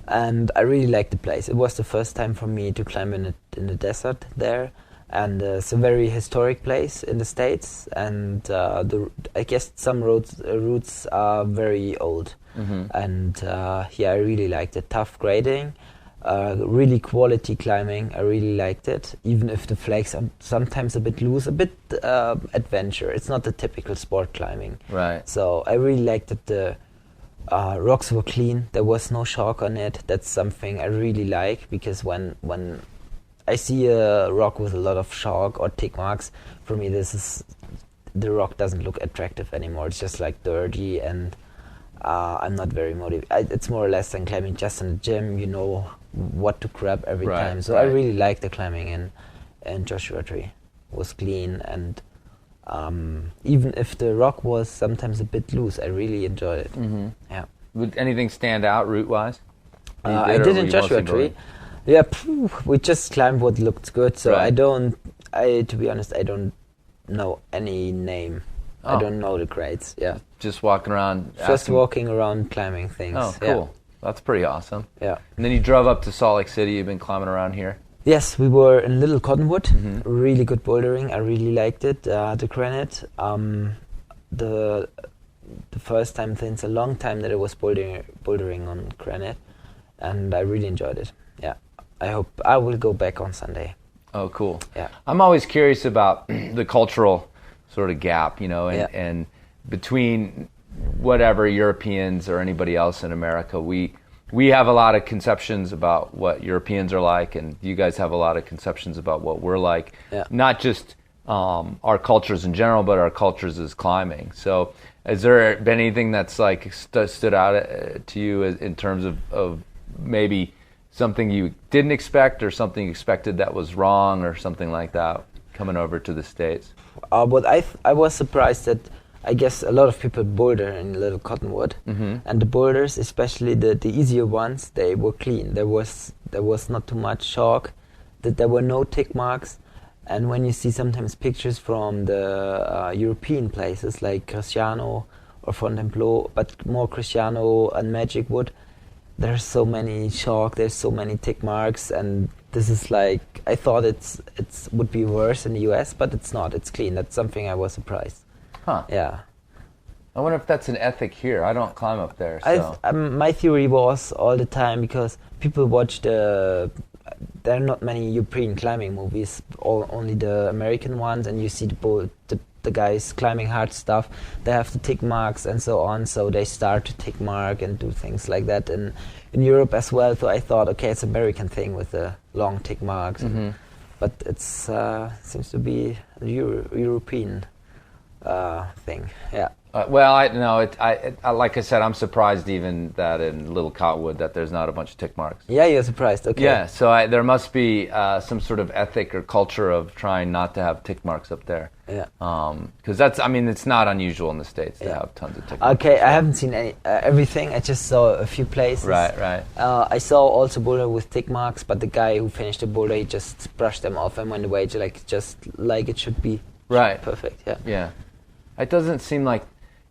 and I really liked the place. It was the first time for me to climb in the desert there. And it's a very historic place in the States, and I guess some routes are very old. And I really liked it. Tough grading, really quality climbing. I really liked it, even if the flakes are sometimes a bit loose, a bit adventure. It's not the typical sport climbing. Right. So I really liked that the rocks were clean. There was no chalk on it. That's something I really like, because when I see a rock with a lot of chalk or tick marks, for me the rock doesn't look attractive anymore. It's just like dirty, and I'm not very motivated. It's more or less than climbing just in the gym. You know what to grab every time. So I really like the climbing in Joshua Tree. It was clean, and even if the rock was sometimes a bit loose, I really enjoyed it. Yeah. Would anything stand out route-wise? I did in Joshua Tree. Yeah, we just climbed what looked good. So to be honest, I don't know any name. I don't know the grades. Yeah. Just walking around. Just walking around climbing things. Oh, cool. Yeah. That's pretty awesome. Yeah. And then you drove up to Salt Lake City. You've been climbing around here. Yes, we were in Little Cottonwood. Really good bouldering. I really liked it. The granite. the first time since a long time that I was bouldering on granite, and I really enjoyed it. Yeah, I hope I will go back on Sunday. Oh, cool. Yeah. I'm always curious about the cultural sort of gap, and between whatever Europeans or anybody else in America, we have a lot of conceptions about what Europeans are like, and you guys have a lot of conceptions about what we're like. Yeah. Not just our cultures in general, but our cultures as climbing. So has there been anything that's like stood out to you in terms of maybe something you didn't expect, or something you expected that was wrong, or something like that coming over to the States? But I was surprised that I guess a lot of people boulder in Little Cottonwood, and the boulders, especially the easier ones, they were clean. There was not too much chalk, that there were no tick marks. And when you see sometimes pictures from the European places like Cristiano or Fontainebleau, but more Cristiano and Magic Wood, there's so many chalk, there's so many tick marks, and this is like, I thought it's would be worse in the US, but it's not. It's clean. That's something I was surprised. Huh. Yeah. I wonder if that's an ethic here. I don't climb up there, so. My theory was all the time, because people watch there are not many European climbing movies, only the American ones, and you see the guys climbing hard stuff. They have the tick marks and so on, so they start to tick mark and do things like that in Europe as well. So I thought, okay, it's an American thing with the long tick marks, but it's seems to be a European thing. Yeah. Well, I like I said, I'm surprised even that in Little Cottonwood that there's not a bunch of tick marks. Yeah, you're surprised. Okay. Yeah, so there must be some sort of ethic or culture of trying not to have tick marks up there. Yeah. Because it's not unusual in the States to have tons of tick marks. Okay, I haven't seen everything. I just saw a few places. Right. I saw also boulder with tick marks, but the guy who finished the boulder, he just brushed them off and went away, just like it should be. Right. Perfect. Yeah. Yeah. It doesn't seem like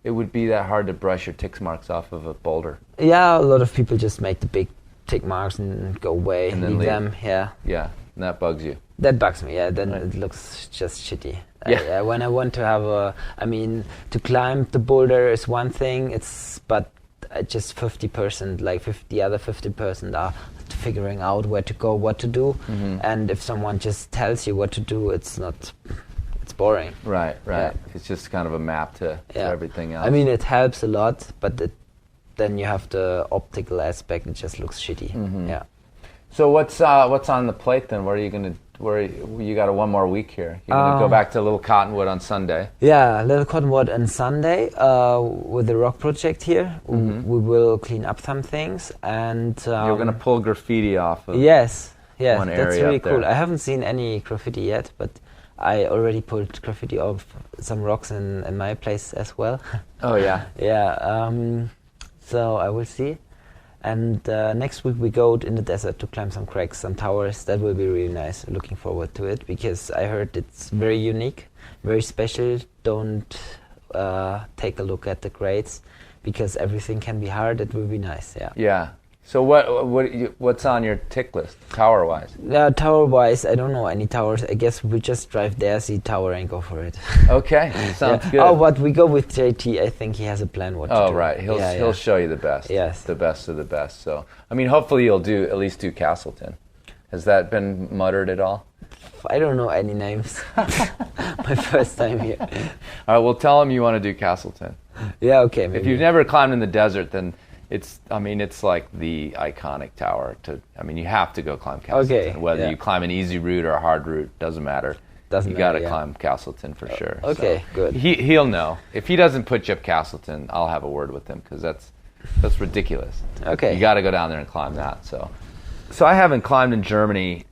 it would be that hard to brush your tick marks off of a boulder. Yeah, a lot of people just make the big tick marks and go away and leave them. Yeah. Yeah, and that bugs you. That bugs me. Yeah, then it looks just shitty. Yeah. When I want to have to climb the boulder is one thing. But just 50%, like the other 50% are figuring out where to go, what to do, and if someone just tells you what to do, it's not. Boring. Right. Yeah. It's just kind of a map to everything else. I mean, it helps a lot, but then you have the optical aspect. It just looks shitty. Yeah. So what's on the plate then? You got one more week here? You're gonna go back to Little Cottonwood on Sunday. Yeah, Little Cottonwood on Sunday with the rock project here. We will clean up some things, and you're gonna pull graffiti off of. Yes, one that's area really up there. cool. I haven't seen any graffiti yet, but I already pulled graffiti off some rocks in my place as well. Oh yeah. Yeah. So I will see. And next week we go in the desert to climb some cracks, some towers. That will be really nice. Looking forward to it, because I heard it's very unique, very special. Don't take a look at the grades, because everything can be hard. It will be nice. Yeah. Yeah. So what's on your tick list, tower-wise? Tower-wise, I don't know any towers. I guess we just drive there, see tower, and go for it. Okay, sounds good. Oh, but we go with JT. I think he has a plan what to do. Oh, right. He'll show you the best. Yes. The best of the best. So, I mean, hopefully you'll at least do Castleton. Has that been muttered at all? I don't know any names. My first time here. All right, well, tell him you want to do Castleton. Yeah, okay. Maybe. If you've never climbed in the desert, then it's like the iconic tower. You have to go climb Castleton. Okay, Whether you climb an easy route or a hard route, doesn't matter. You got to climb Castleton for sure. Okay, so good. He'll know. If he doesn't put you up Castleton, I'll have a word with him, because that's ridiculous. Okay. You got to go down there and climb that. So I haven't climbed in Germany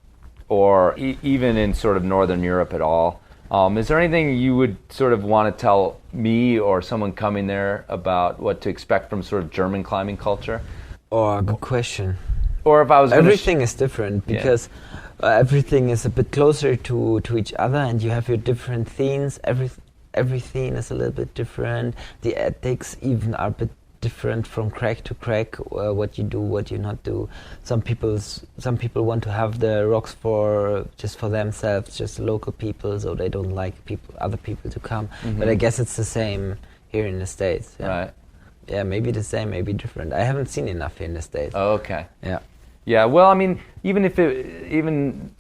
or even in sort of Northern Europe at all. Is there anything you would sort of want to tell me or someone coming there about what to expect from sort of German climbing culture? Oh, good question. Or if I was everything is different, because everything is a bit closer to each other, and you have your different themes. Everything is a little bit different. The ethics even are a bit different from crack to crack. What you do, what you not do. Some people want to have the rocks just for themselves, just local people, so they don't like other people to come. But I guess it's the same here in the States. Yeah. Right. Yeah, maybe the same, maybe different. I haven't seen enough here in the States. Oh, okay. Yeah. Yeah, well, I mean, even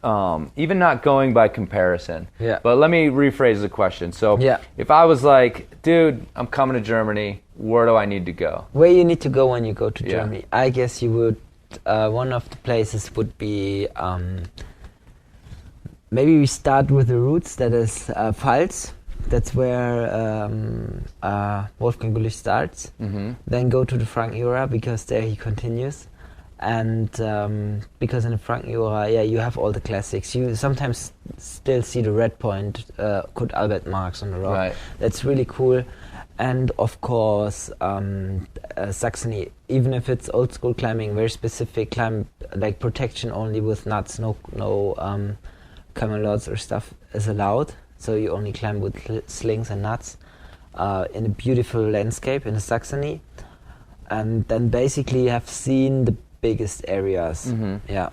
not going by comparison. Yeah. But let me rephrase the question. So, Yeah. if I was like, dude, I'm coming to Germany, where do I need to go? Where you need to go when you go to Yeah. Germany? I guess you would. One of the places would be. Maybe we start with the roots. That is Pfalz. That's where Wolfgang Güllich starts. Mm-hmm. Then go to the Frank Jura because there he continues. And because in the Frank Jura, you have all the classics. You sometimes still see the red point, Kurt Albert marks on the rock. Right. That's really cool. And of course, Saxony, even if it's old school climbing, very specific climb, like protection only with nuts, no camelots or stuff is allowed. So you only climb with slings and nuts in a beautiful landscape in the Saxony. And then basically you have seen the biggest areas. Mm-hmm. Yeah.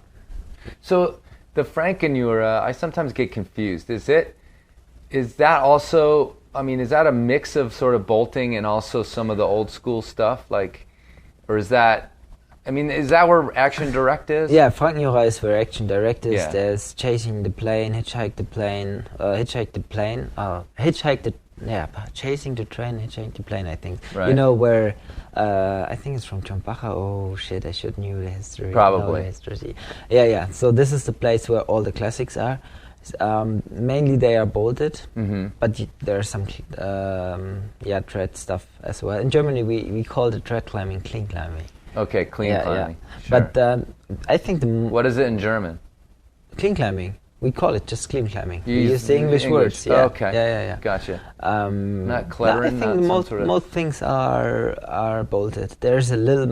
So the Frankenjura, I sometimes get confused. Is that also, I mean, is that a mix of sort of bolting and also some of the old school stuff? Like, or is that, I mean, is that where action direct is? Yeah, Frankenjura is where action direct is. Yeah. There's chasing the plane, chasing the train, hitchhike the plane, I think. Right. You know where, I think it's from John Bacher. Oh shit, I should knew the history. Probably. Know the history. Yeah. So this is the place where all the classics are. Mainly they are bolted, Mm-hmm. but there are some tread stuff as well. In Germany we call the tread climbing clean climbing. Okay, clean climbing. Yeah. Sure. But I think What is it in German? clean climbing, we call it just clean climbing. You We use use the English words. Yeah. Okay. Yeah. Gotcha. I Not Klettern, think not some sort of- most things are bolted. There's a little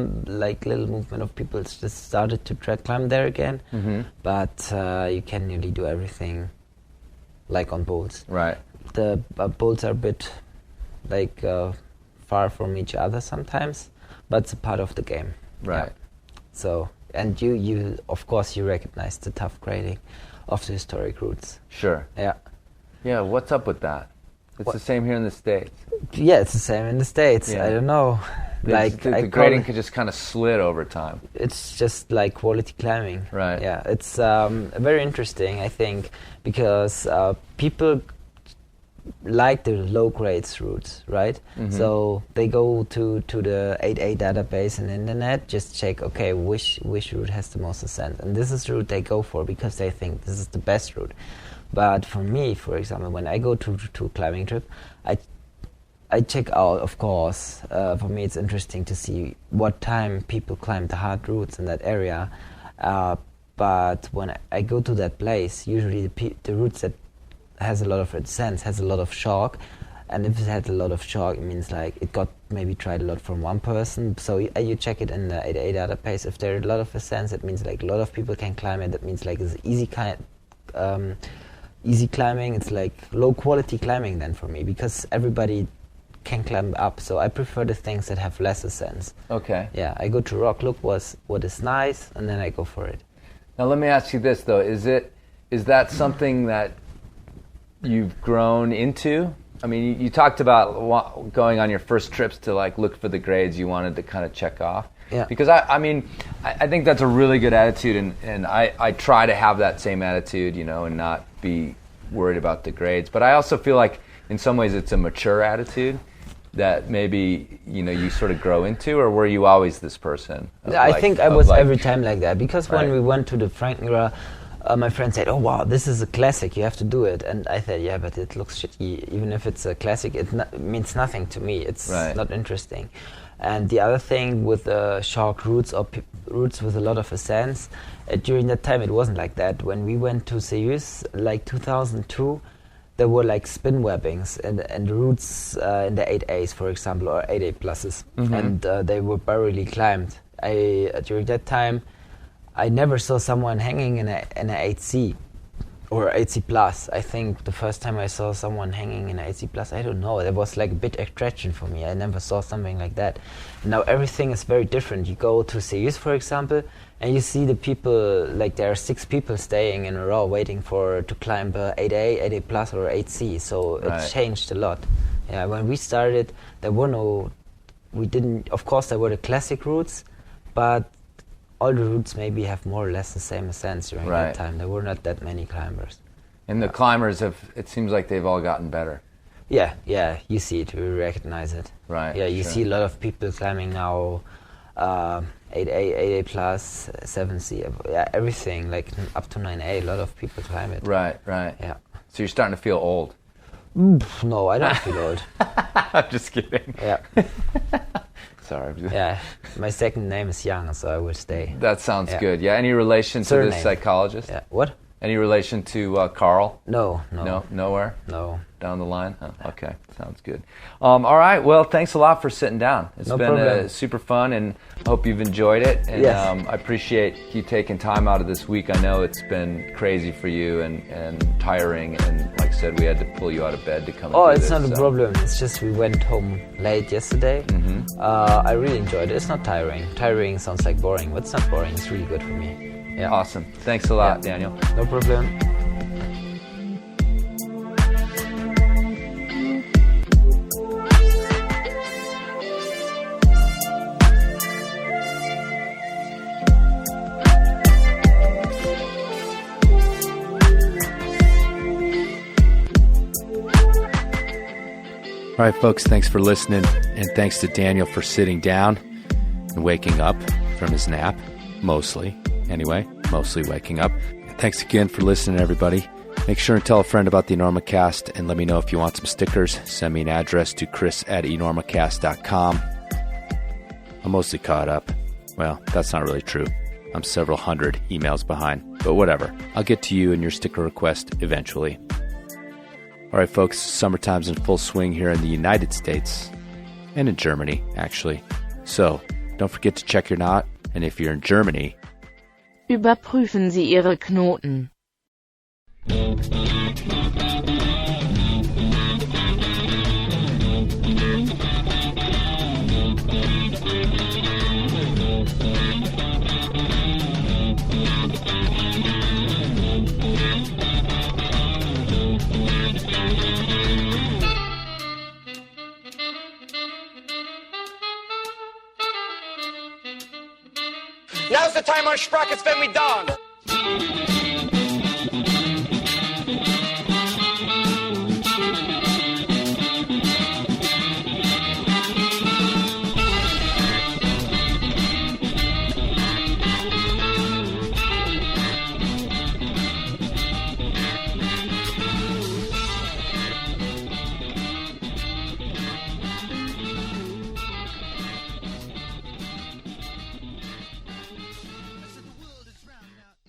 movement of people just started to tread climb there again, Mm-hmm. but you can nearly do everything like on bolts. Right. The bolts are a bit like far from each other sometimes, but it's a part of the game. Right. Yeah. So, and you of course you recognize the tough grading of the historic routes. Sure. Yeah. Yeah, what's up with that? It's the same here in the States. Yeah, it's the same in the States. Yeah. I don't know. The grading could just kind of slid over time. It's just like quality climbing. Right. Yeah, it's very interesting, I think, because people like the low grades routes, right? Mhm. So they go to the 8A database on the internet, just check, okay, which route has the most ascent, and this is the route they go for because they think this is the best route. But for me, for example, when I go to a climbing trip, I check out, of course, for me it's interesting to see what time people climb the hard routes in that area. But when I go to that place, usually the routes that has a lot of ascent, has a lot of shock. And if it has a lot of shock, it means like it got maybe tried a lot from one person. So you check it in the 8A database. If there are a lot of ascents, it means like a lot of people can climb it. That means like it's easy climbing. It's like low quality climbing then for me because everybody can climb up. So I prefer the things that have less ascents. Okay. Yeah, I go to rock, look what is nice, and then I go for it. Now let me ask you this though: is that something that you've grown into? I mean, you talked about going on your first trips to like look for the grades you wanted to kind of check off. Yeah. Because I think that's a really good attitude, and I try to have that same attitude, you know, and not be worried about the grades. But I also feel like in some ways it's a mature attitude that maybe, you know, you sort of grow into, or were you always this person? I think I was every time like that because when Right. we went to the Frankenjura, my friend said, "Oh wow, this is a classic. You have to do it." And I said, "Yeah, but it looks shitty. Even if it's a classic, it means nothing to me. It's Right. not interesting." And the other thing with shark routes or routes with a lot of ascents, during that time it wasn't like that. When we went to Seus, like 2002, there were like spin webbings and routes in the 8As, for example, or 8A pluses, and they were barely climbed. During that time, I never saw someone hanging in an 8C or 8C plus. I think the first time I saw someone hanging in an 8C plus, I don't know, there was like a bit attraction for me. I never saw something like that. Now everything is very different. You go to Seus, for example, and you see the people, like there are 6 people staying in a row waiting to climb 8A, 8A plus or 8C. So Right. it changed a lot. Yeah, when we started, of course there were the classic routes, but all the routes maybe have more or less the same ascents during that time. There were not that many climbers. And the climbers it seems like they've all gotten better. Yeah, you see it, you recognize it. Right. Yeah, you see a lot of people climbing now, 8A plus, 7C, everything, like up to 9A, a lot of people climb it. Right. Yeah. So you're starting to feel old. No, I don't feel old. I'm just kidding. Yeah. Sorry. Yeah, my second name is Jung, so I will stay. That sounds good. Yeah, any relation to this psychologist? Yeah. What? Any relation to Carl? No. Nowhere? No. Down the line? Oh, okay, sounds good. All right, well, thanks a lot for sitting down. It's been super fun, and I hope you've enjoyed it. And I appreciate you taking time out of this week. I know it's been crazy for you and tiring, and like I said, we had to pull you out of bed to come and do this. It's not a problem. It's just we went home late yesterday. Mm-hmm. I really enjoyed it. It's not tiring. Tiring sounds like boring, but it's not boring. It's really good for me. Yeah. Awesome. Thanks a lot, Daniel. No problem. All right, folks, thanks for listening, and thanks to Daniel for sitting down and waking up from his nap, mostly waking up. Thanks again for listening, everybody. Make sure and tell a friend about the EnormaCast, and let me know if you want some stickers. Send me an address to chris@enormacast.com. I'm mostly caught up. Well, that's not really true. I'm several hundred emails behind, but whatever. I'll get to you and your sticker request eventually. All right, folks, summertime's in full swing here in the United States and in Germany, actually. So don't forget to check your knot, and if you're in Germany, überprüfen Sie Ihre Knoten. Now's the time our sprockets when we dance.